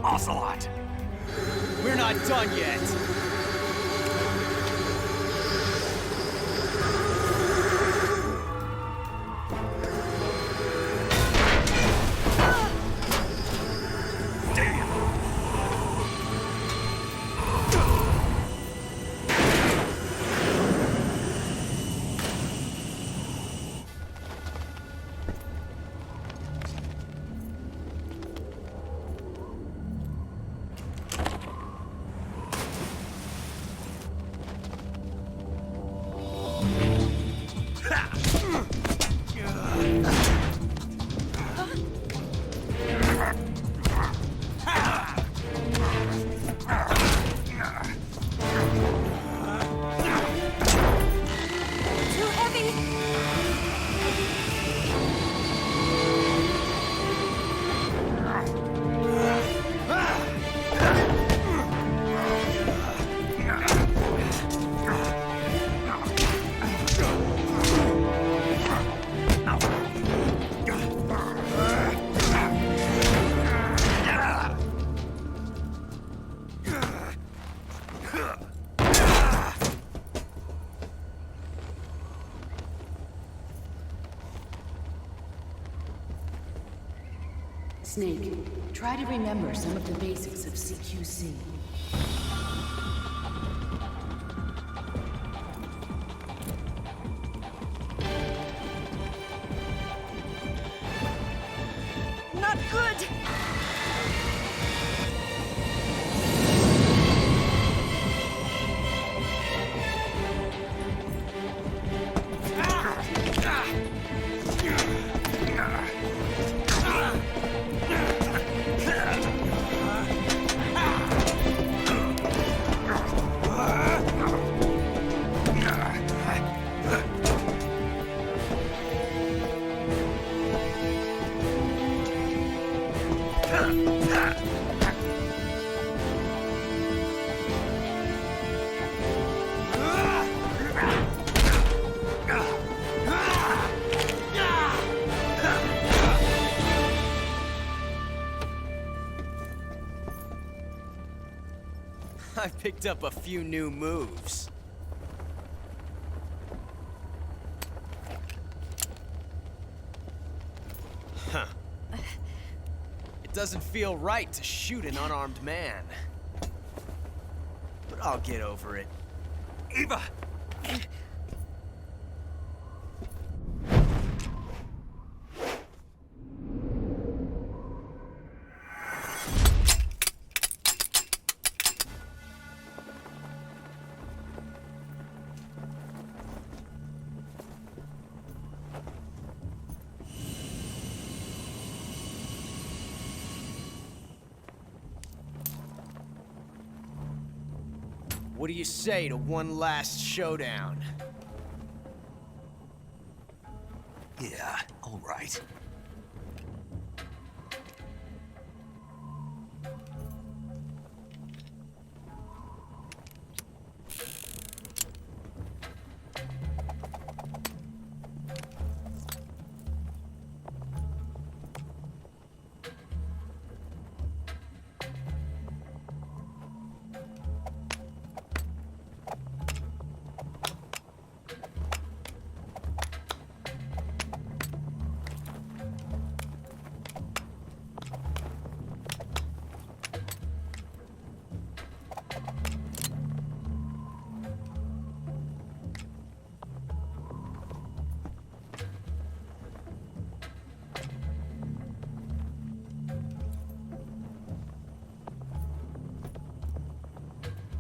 Ocelot! We're not done yet. Snake, try to remember some of the basics of CQC. Not good! I picked up a few new moves. Huh. It doesn't feel right to shoot an unarmed man. But I'll get over it. Eva! What do you say to one last showdown? Yeah, all right.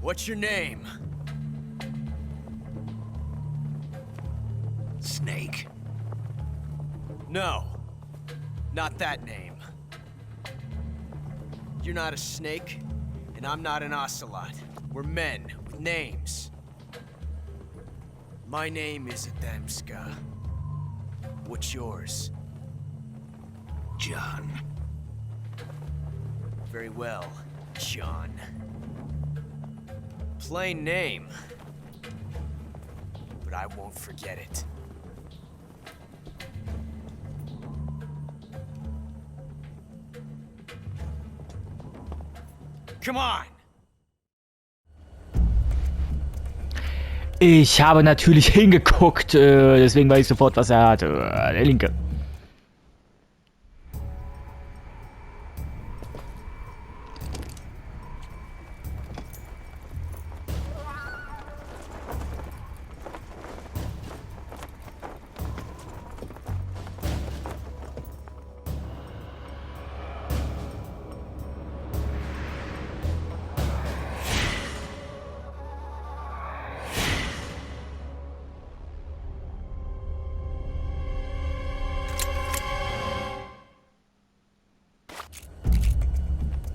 What's your name? Snake. No, not that name. You're not a snake, and I'm not an ocelot. We're men with names. My name is Adamska. What's yours? John. Very well, John. Plain name, but I won't forget it. Come on! Ich habe natürlich hingeguckt, deswegen weiß ich sofort, was er hatte. Der Linke.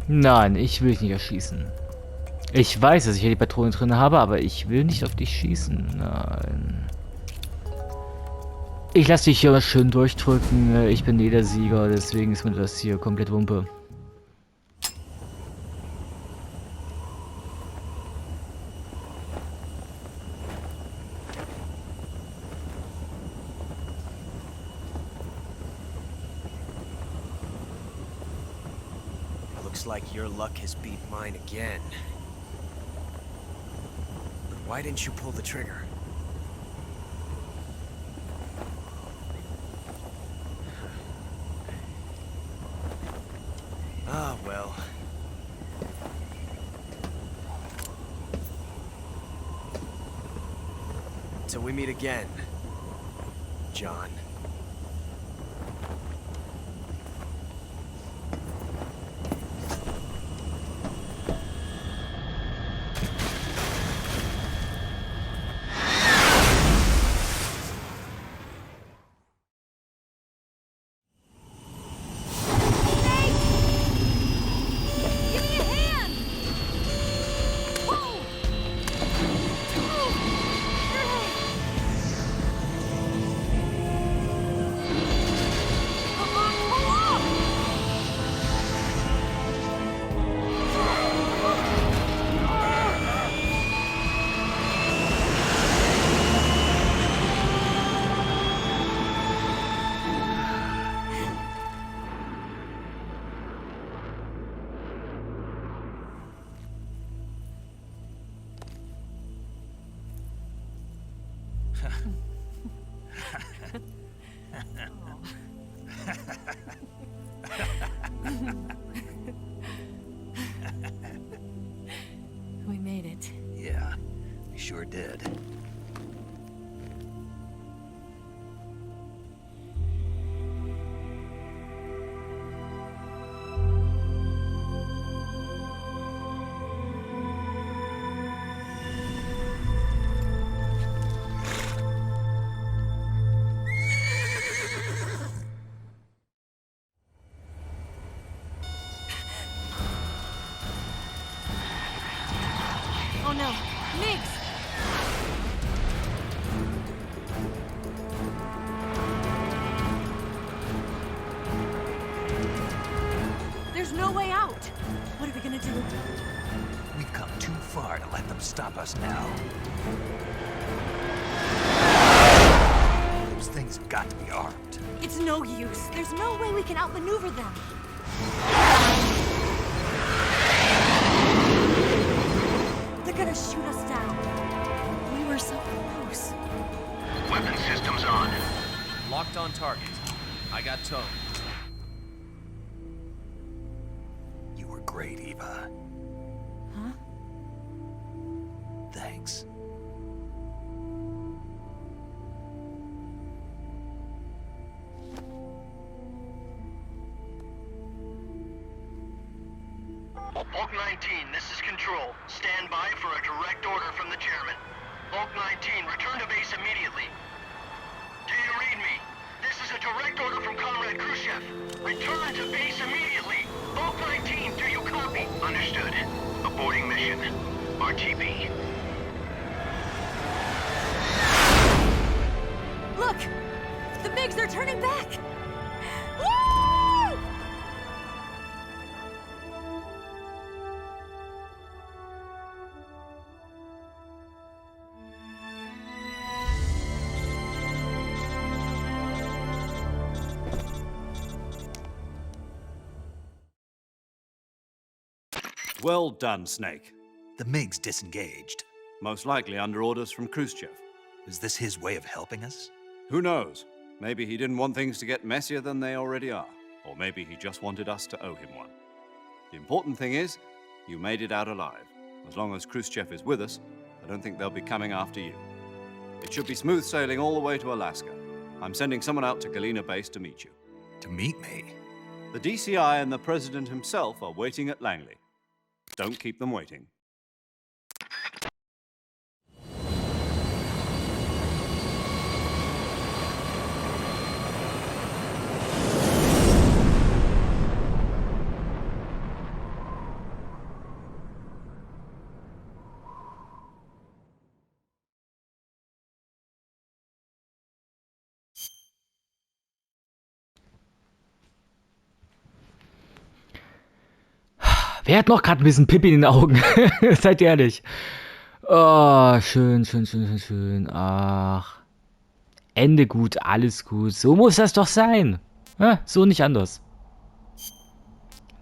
Nein, ich will dich nicht erschießen. Ich weiß, dass ich hier die Patrone drin habe, aber ich will nicht auf dich schießen. Nein. Ich lasse dich hier schön durchdrücken. Ich bin eh der Sieger, deswegen ist mir das hier komplett Wumpe. Looks like your luck has beat mine again. But why didn't you pull the trigger? Till we meet again, John. Give me a hand! Whoa! Come on, pull up! We made it. Yeah, we sure did. Oh no, Migs! There's no way out. What are we gonna do? We've come too far to let them stop us now. Those things have got to be armed. It's no use. There's no way we can outmaneuver them. They're gonna shoot us down. We were so close. Weapon systems on. Locked on target. I got towed. You were great, Eva. Huh? Thanks. Bulk 19, this is Control. Stand by for a direct order from the chairman. Bulk 19, return to base immediately. Do you read me? This is a direct order from Comrade Khrushchev. Return to base immediately. Bulk 19, do you copy? Understood. Aborting mission. RTB. Look! The Migs, they're turning back! Woo! Well done, Snake. The MiG's disengaged. Most likely under orders from Khrushchev. Is this his way of helping us? Who knows? Maybe he didn't want things to get messier than they already are. Or maybe he just wanted us to owe him one. The important thing is, you made it out alive. As long as Khrushchev is with us, I don't think they'll be coming after you. It should be smooth sailing all the way to Alaska. I'm sending someone out to Galena Base to meet you. To meet me? The DCI and the President himself are waiting at Langley. Don't keep them waiting. Wer hat noch gerade ein bisschen Pipi in den Augen? Seid ehrlich. Oh, schön, schön, schön, schön, schön. Ach. Ende gut, alles gut. So muss das doch sein. Ja, so nicht anders.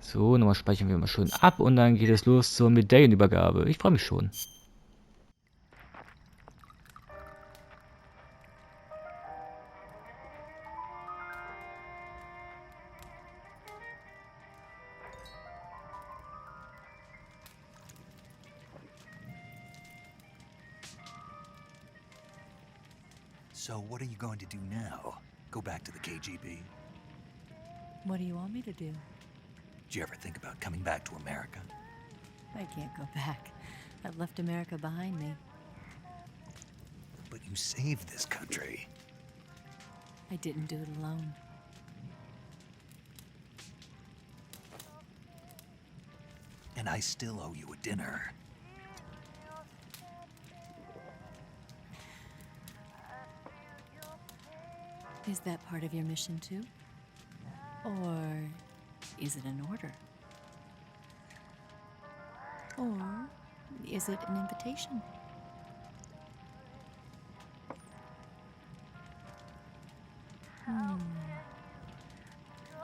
So, nochmal speichern wir mal schön ab und dann geht es los zur Medaillenübergabe. Ich freue mich schon. So what are you going to do now? Go back to the KGB? What do you want me to do? Did you ever think about coming back to America? I can't go back. I've left America behind me. But you saved this country. I didn't do it alone. And I still owe you a dinner. Is that part of your mission too? Or is it an order? Or is it an invitation?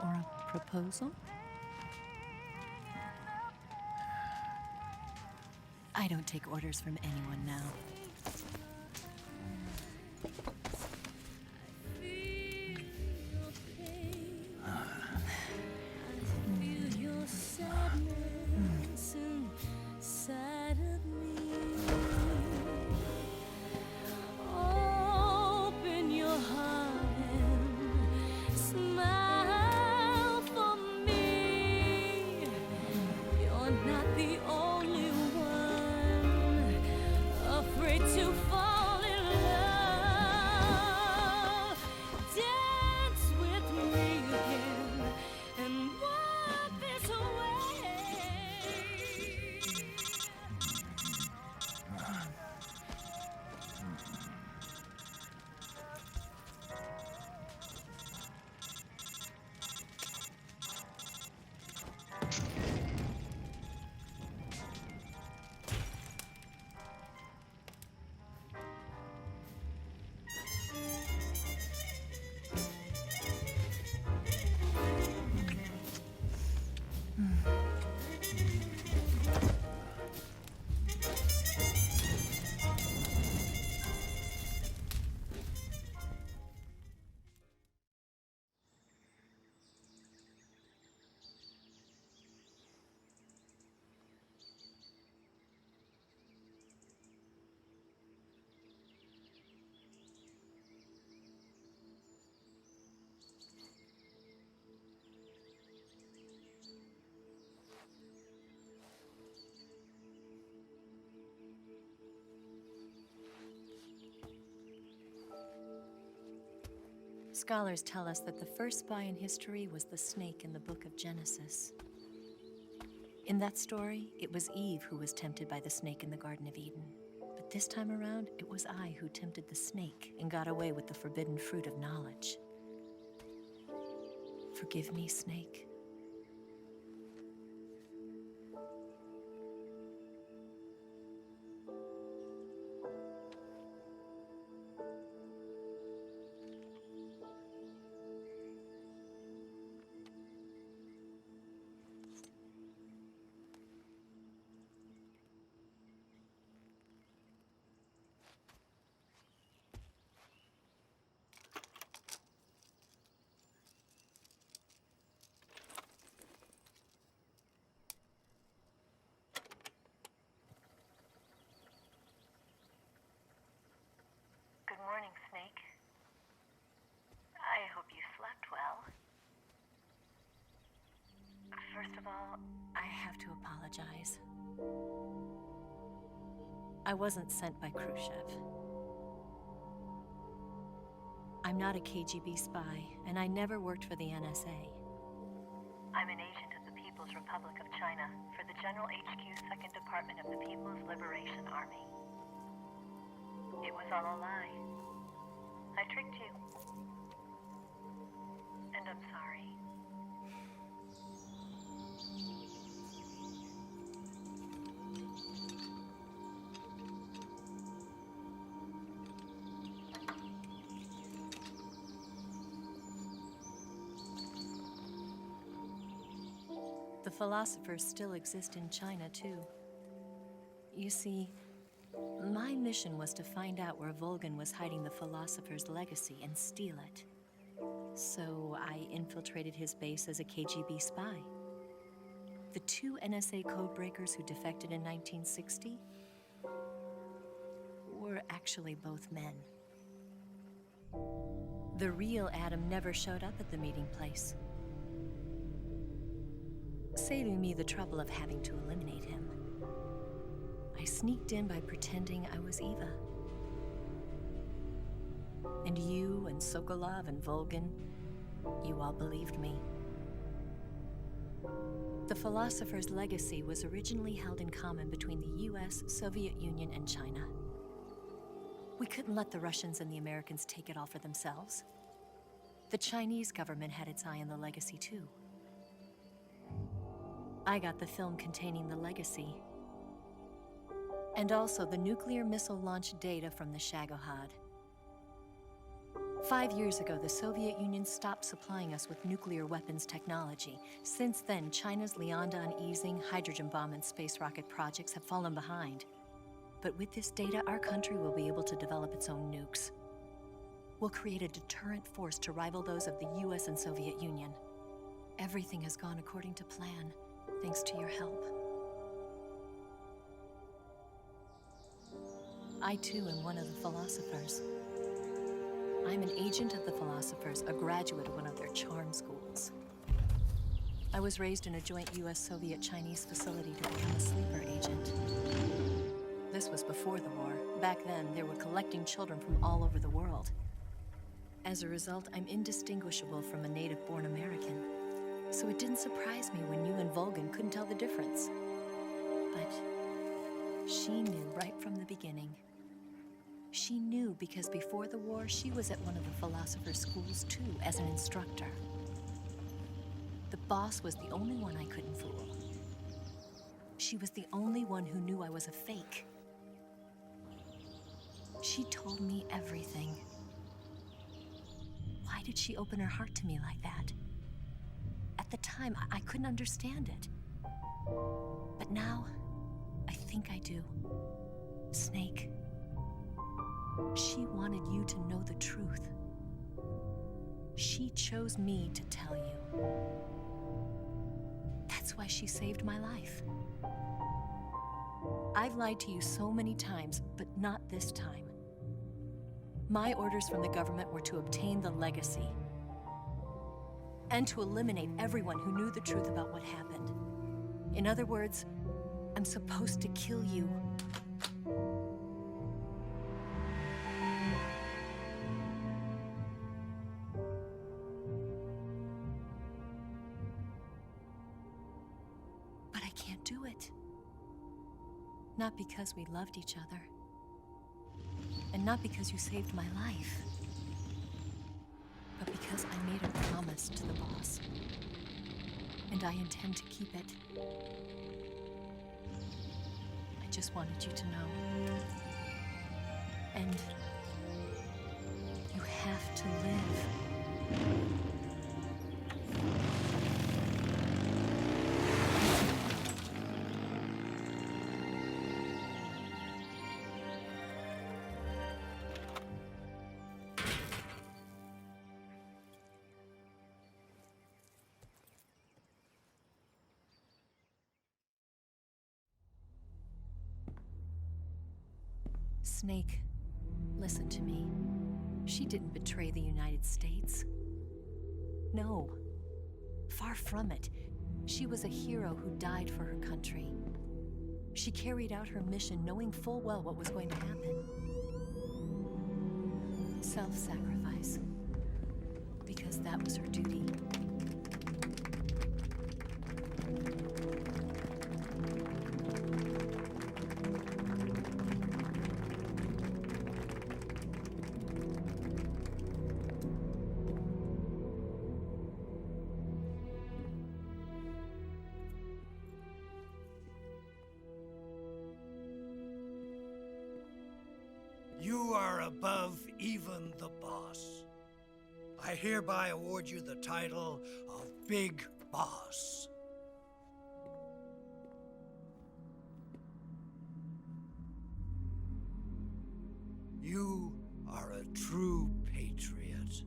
Or a proposal? I don't take orders from anyone now. Scholars tell us that the first spy in history was the snake in the book of Genesis. In that story, it was Eve who was tempted by the snake in the Garden of Eden. But this time around, it was I who tempted the snake and got away with the forbidden fruit of knowledge. Forgive me, snake. Good morning, Snake. I hope you slept well. First of all, I have to apologize. I wasn't sent by Khrushchev. I'm not a KGB spy, and I never worked for the NSA. I'm an agent of the People's Republic of China for the General HQ 2nd Department of the People's Liberation Army. It was all a lie. I tricked you. And I'm sorry. The philosophers still exist in China, too. You see, my mission was to find out where Volgan was hiding the philosopher's legacy and steal it. So I infiltrated his base as a KGB spy. The two NSA codebreakers who defected in 1960 were actually both men. The real Adam never showed up at the meeting place, saving me the trouble of having to eliminate him. I sneaked in by pretending I was Eva. And you and Sokolov and Volgin, you all believed me. The philosopher's legacy was originally held in common between the US, Soviet Union, and China. We couldn't let the Russians and the Americans take it all for themselves. The Chinese government had its eye on the legacy too. I got the film containing the legacy, and also the nuclear missile launch data from the Shagohod. 5 years ago, the Soviet Union stopped supplying us with nuclear weapons technology. Since then, China's Lianda and Easing, hydrogen bomb, and space rocket projects have fallen behind. But with this data, our country will be able to develop its own nukes. We'll create a deterrent force to rival those of the US and Soviet Union. Everything has gone according to plan, thanks to your help. I too am one of the philosophers. I'm an agent of the philosophers, a graduate of one of their charm schools. I was raised in a joint US-Soviet-Chinese facility to become a sleeper agent. This was before the war. Back then, they were collecting children from all over the world. As a result, I'm indistinguishable from a native-born American. So it didn't surprise me when you and Volgin couldn't tell the difference. But she knew right from the beginning. She knew because before the war, she was at one of the philosopher's schools too, as an instructor. The boss was the only one I couldn't fool. She was the only one who knew I was a fake. She told me everything. Why did she open her heart to me like that? At the time, I couldn't understand it. But now, I think I do. Snake. She wanted you to know the truth. She chose me to tell you. That's why she saved my life. I've lied to you so many times, but not this time. My orders from the government were to obtain the legacy and to eliminate everyone who knew the truth about what happened. In other words, I'm supposed to kill you. But I can't do it. Not because we loved each other. And not because you saved my life. But because I made a promise to the boss. And I intend to keep it. I just wanted you to know. And you have to live. Snake, listen to me. She didn't betray the United States. No. Far from it. She was a hero who died for her country. She carried out her mission knowing full well what was going to happen. Self-sacrifice. Because that was her duty. You are above even the boss. I hereby award you the title of Big Boss. You are a true patriot.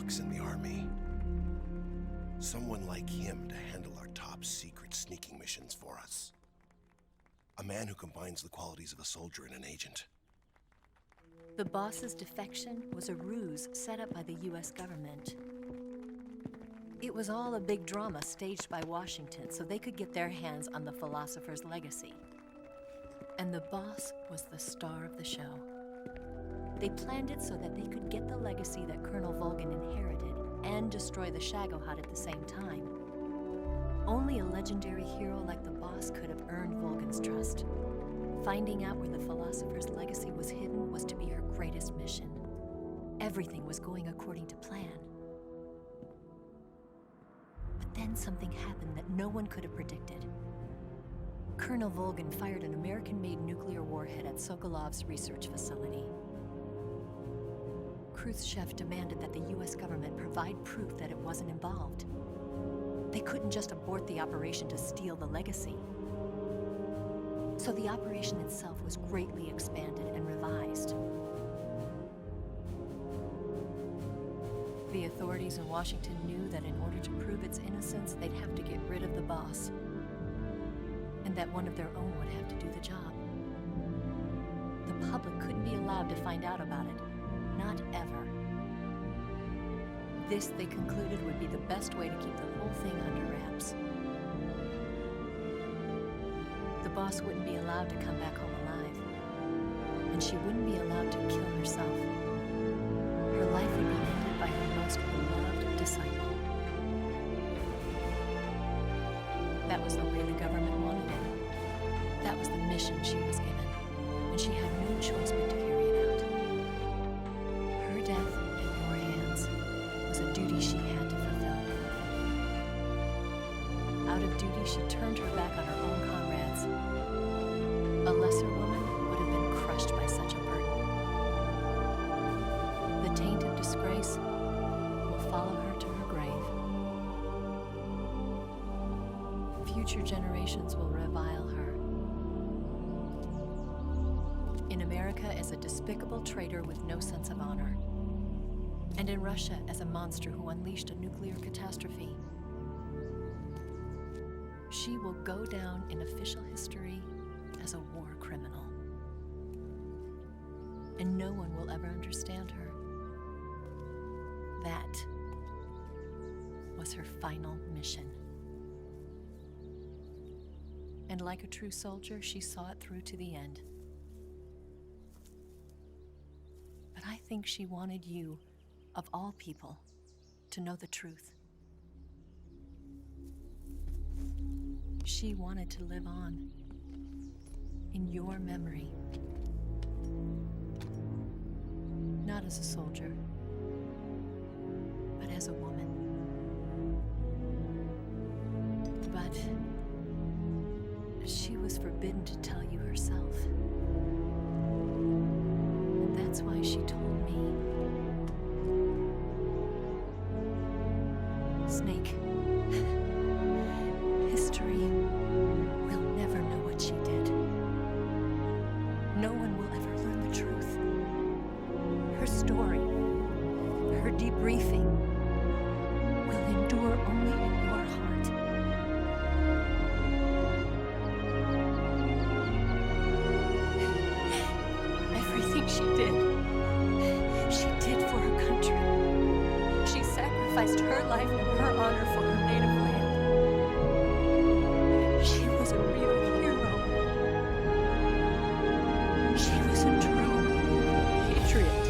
box in the army. Someone like him to handle our top secret sneaking missions for us. A man who combines the qualities of a soldier and an agent. The boss's defection was a ruse set up by the US government. It was all a big drama staged by Washington so they could get their hands on the philosopher's legacy. And the boss was the star of the show. They planned it so that they could get the legacy that Colonel Volgin inherited and destroy the Shagohod at the same time. Only a legendary hero like the boss could have earned Volgin's trust. Finding out where the philosopher's legacy was hidden was to be her greatest mission. Everything was going according to plan. But then something happened that no one could have predicted. Colonel Volgin fired an American-made nuclear warhead at Sokolov's research facility. Khrushchev demanded that the US government provide proof that it wasn't involved. They couldn't just abort the operation to steal the legacy. So the operation itself was greatly expanded and revised. The authorities in Washington knew that in order to prove its innocence, they'd have to get rid of the boss, and that one of their own would have to do the job. The public couldn't be allowed to find out about it, not ever. This, they concluded, would be the best way to keep the whole thing under wraps. The boss wouldn't be allowed to come back home alive, and she wouldn't be allowed to kill herself. Her life would be ended by her most beloved disciple. That was the way the government wanted it. That was the mission she was given, and she had no choice but to carry it out. Her death in your hands was a duty she had to fulfill. Out of duty, she turned her back on her own comrades. A lesser woman would have been crushed by such a burden. The taint of disgrace will follow her to her grave. Future generations will revile her. In America as a despicable traitor with no sense of honor. And in Russia as a monster who unleashed a nuclear catastrophe. She will go down in official history as a war criminal. And no one will ever understand her. That was her final mission. And like a true soldier, she saw it through to the end. But I think she wanted you, of all people, to know the truth. She wanted to live on in your memory. Not as a soldier, but as a woman. But she was forbidden to tell you herself. And that's why she told me. Snake, history will never know what she did. No one will ever learn the truth. Her story, her debriefing, will endure only in your heart. Everything she did for her country. She sacrificed her life and her honor for her native land. She was a real hero. She was a true patriot.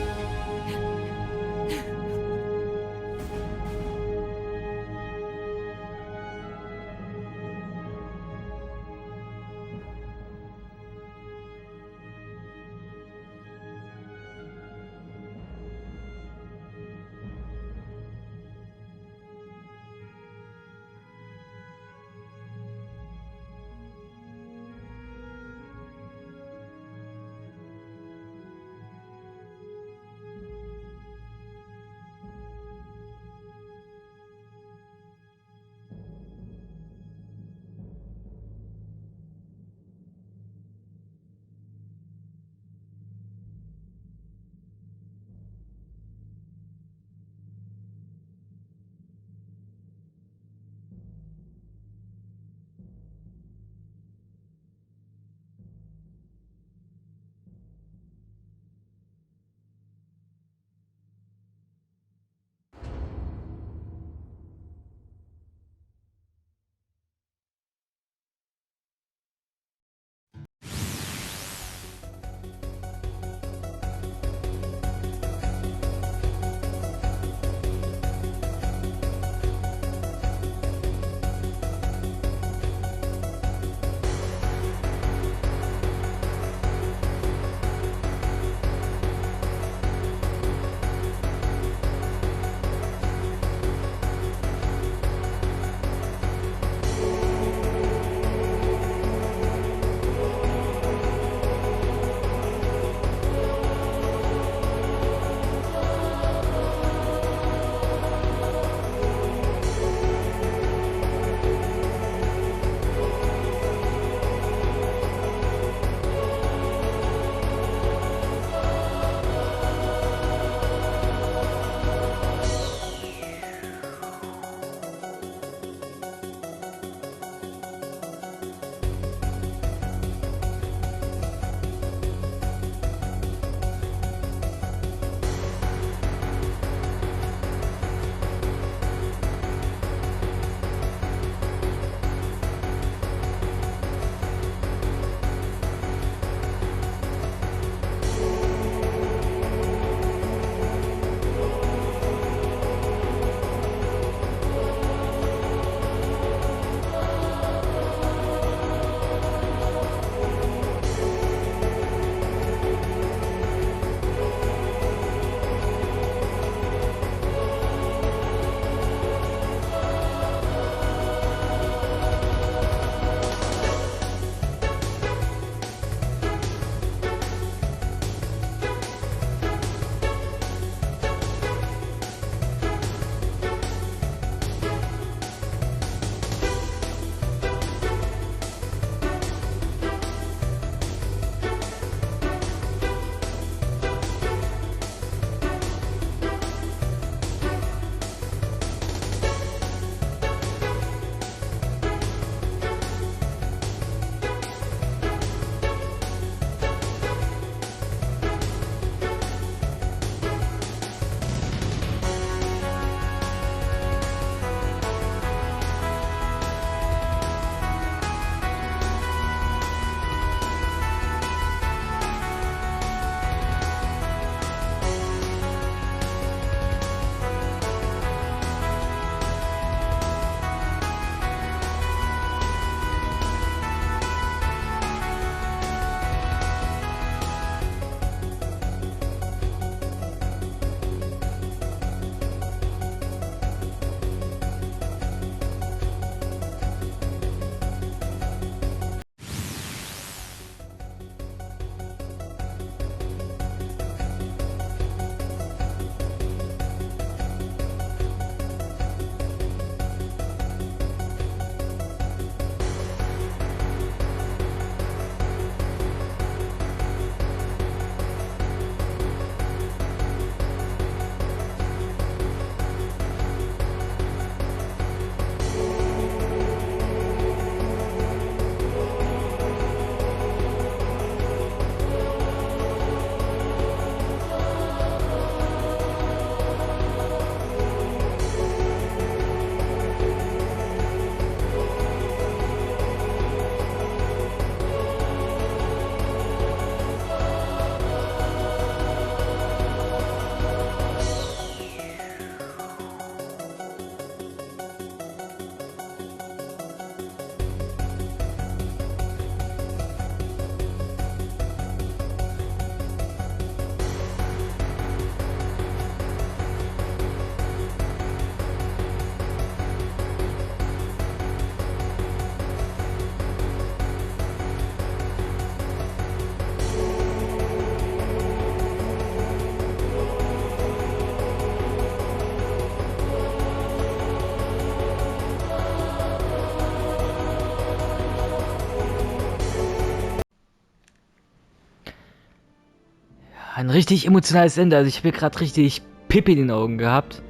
ein richtig emotionales Ende. Also ich habe hier gerade richtig Pipi in den Augen gehabt.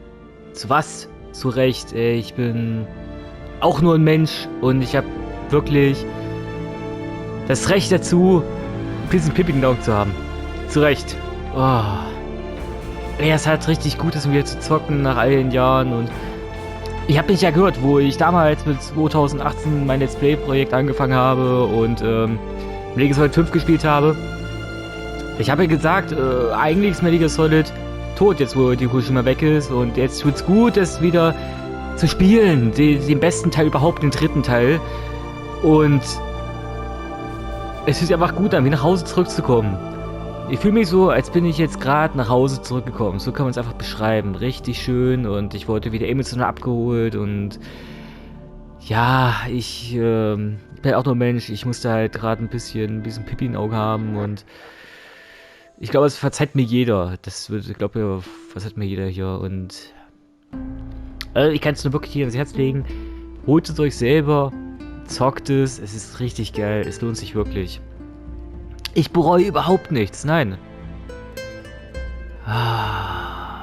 Zu was? Zu Recht. Ich bin auch nur ein Mensch und ich habe wirklich das Recht dazu, ein bisschen Pipi in den Augen zu haben. Zu Recht. Oh. Ey, es hat richtig gut, das wieder zu zocken nach all den Jahren und ich habe mich ja gehört, wo ich damals mit 2018 mein Let's Play-Projekt angefangen habe und Metal Gear Solid 5 gespielt habe. Ich habe ja gesagt, eigentlich ist Metal Gear Solid tot, jetzt wo die Fukushima weg ist und jetzt tut's gut, das wieder zu spielen. Den besten Teil überhaupt, den dritten Teil. Und es ist einfach gut, dann wieder nach Hause zurückzukommen. Ich fühle mich so, als bin ich jetzt gerade nach Hause zurückgekommen. So kann man es einfach beschreiben. Richtig schön und ich wurde wieder emotional abgeholt und ja, ich bin auch nur Mensch. Ich musste halt gerade ein bisschen Pipi in den Augen haben und ich glaube, es verzeiht mir jeder. Ich glaube, verzeiht mir jeder hier und ich kann es nur wirklich hier ans Herz legen. Holt es euch selber, zockt es ist richtig geil, es lohnt sich wirklich. Ich bereue überhaupt nichts, nein.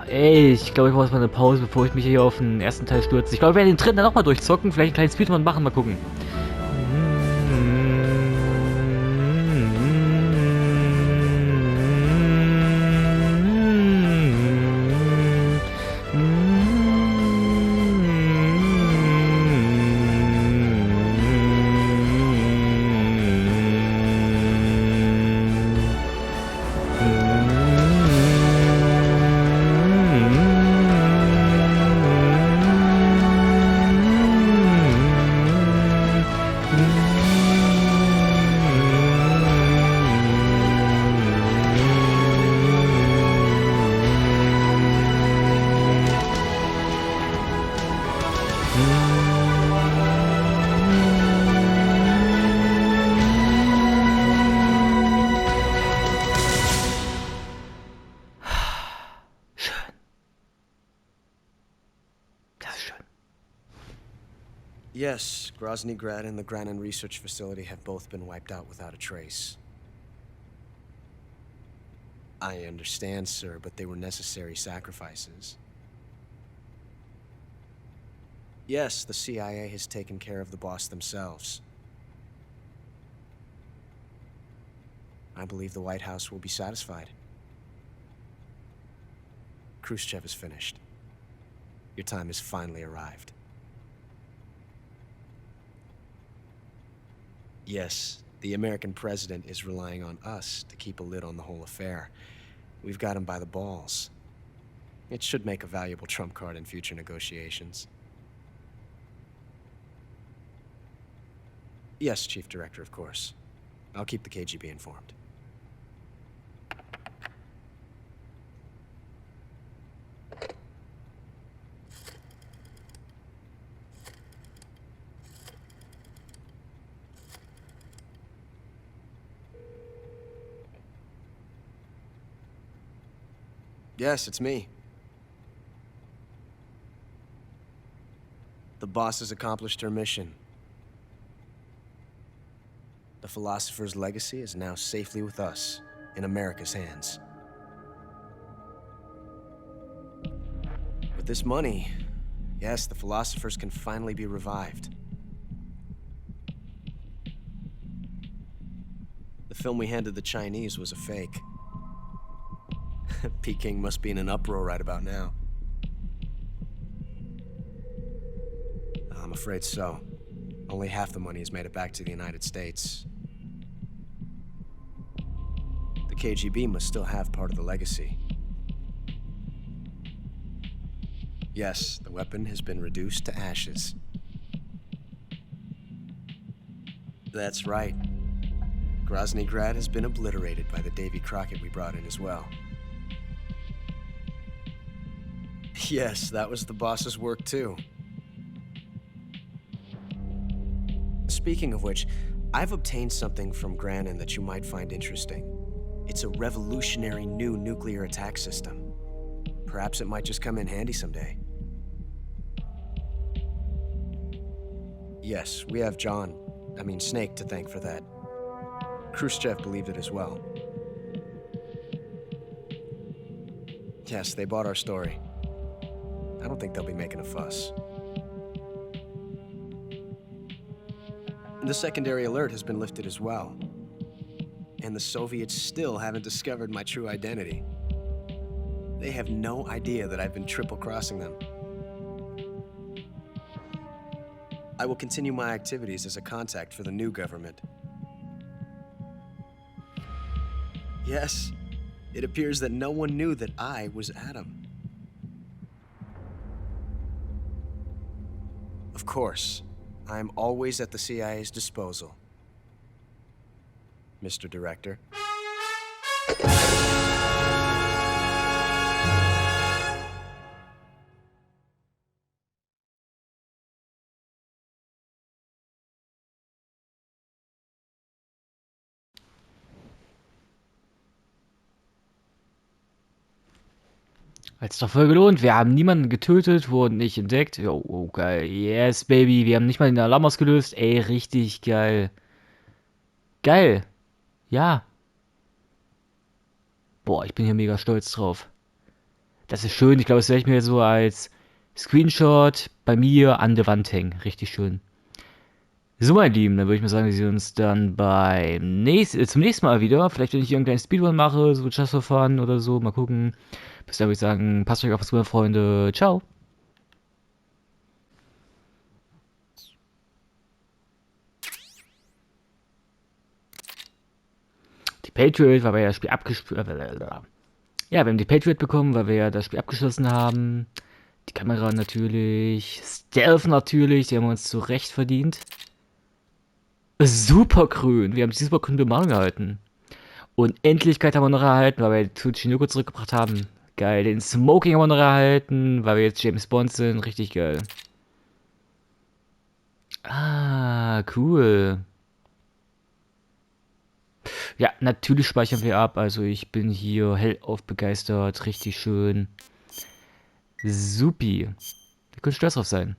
Ey, ich glaube, ich brauche jetzt mal eine Pause, bevor ich mich hier auf den ersten Teil stürze. Ich glaube, wir werden den dritten dann nochmal durchzocken, vielleicht ein kleines Speedrun machen, mal gucken. Yes, Grozny Grad and the Granin Research Facility have both been wiped out without a trace. I understand, sir, but they were necessary sacrifices. Yes, the CIA has taken care of the boss themselves. I believe the White House will be satisfied. Khrushchev is finished. Your time has finally arrived. Yes, the American president is relying on us to keep a lid on the whole affair. We've got him by the balls. It should make a valuable trump card in future negotiations. Yes, Chief Director, of course. I'll keep the KGB informed. Yes, it's me. The boss has accomplished her mission. The philosopher's legacy is now safely with us, in America's hands. With this money, yes, the philosophers can finally be revived. The film we handed the Chinese was a fake. Peking must be in an uproar right about now. I'm afraid so. Only half the money has made it back to the United States. The KGB must still have part of the legacy. Yes, the weapon has been reduced to ashes. That's right. Grozny Grad has been obliterated by the Davy Crockett we brought in as well. Yes, that was the boss's work too. Speaking of which, I've obtained something from Granin that you might find interesting. It's a revolutionary new nuclear attack system. Perhaps it might just come in handy someday. Yes, we have Snake to thank for that. Khrushchev believed it as well. Yes, they bought our story. I don't think they'll be making a fuss. The secondary alert has been lifted as well. And the Soviets still haven't discovered my true identity. They have no idea that I've been triple-crossing them. I will continue my activities as a contact for the new government. Yes, it appears that no one knew that I was Adam. Of course, I'm always at the CIA's disposal, Mr. Director. Hat's doch voll gelohnt. Wir haben niemanden getötet, wurden nicht entdeckt. Jo, oh, geil. Yes, Baby. Wir haben nicht mal den Alarm ausgelöst. Ey, richtig geil. Geil. Ja. Boah, ich bin hier mega stolz drauf. Das ist schön. Ich glaube, das werde ich mir so als Screenshot bei mir an der Wand hängen. Richtig schön. So, mein Lieben, dann würde ich mal sagen, wir sehen uns dann zum nächsten Mal wieder. Vielleicht, wenn ich hier einen kleinen Speedrun mache, so Just for Fun oder so. Mal gucken. Bis dann würde ich sagen, passt euch auf was gut, Freunde. Ciao. Die Patriot, weil wir ja das Spiel ja, wir haben die Patriot bekommen, weil wir ja das Spiel abgeschlossen haben. Die Kamera natürlich. Stealth natürlich, die haben wir uns zurecht verdient. Supergrün, wir haben die supergrüne Bemalung erhalten. Und Endlichkeit haben wir noch erhalten, weil wir Tsuchinoko zurückgebracht haben. Geil, den Smoking haben wir noch erhalten, weil wir jetzt James Bond sind. Richtig geil. Ah, cool. Ja, natürlich speichern wir ab. Also ich bin hier hellauf begeistert. Richtig schön. Supi. Wir können stolz drauf sein.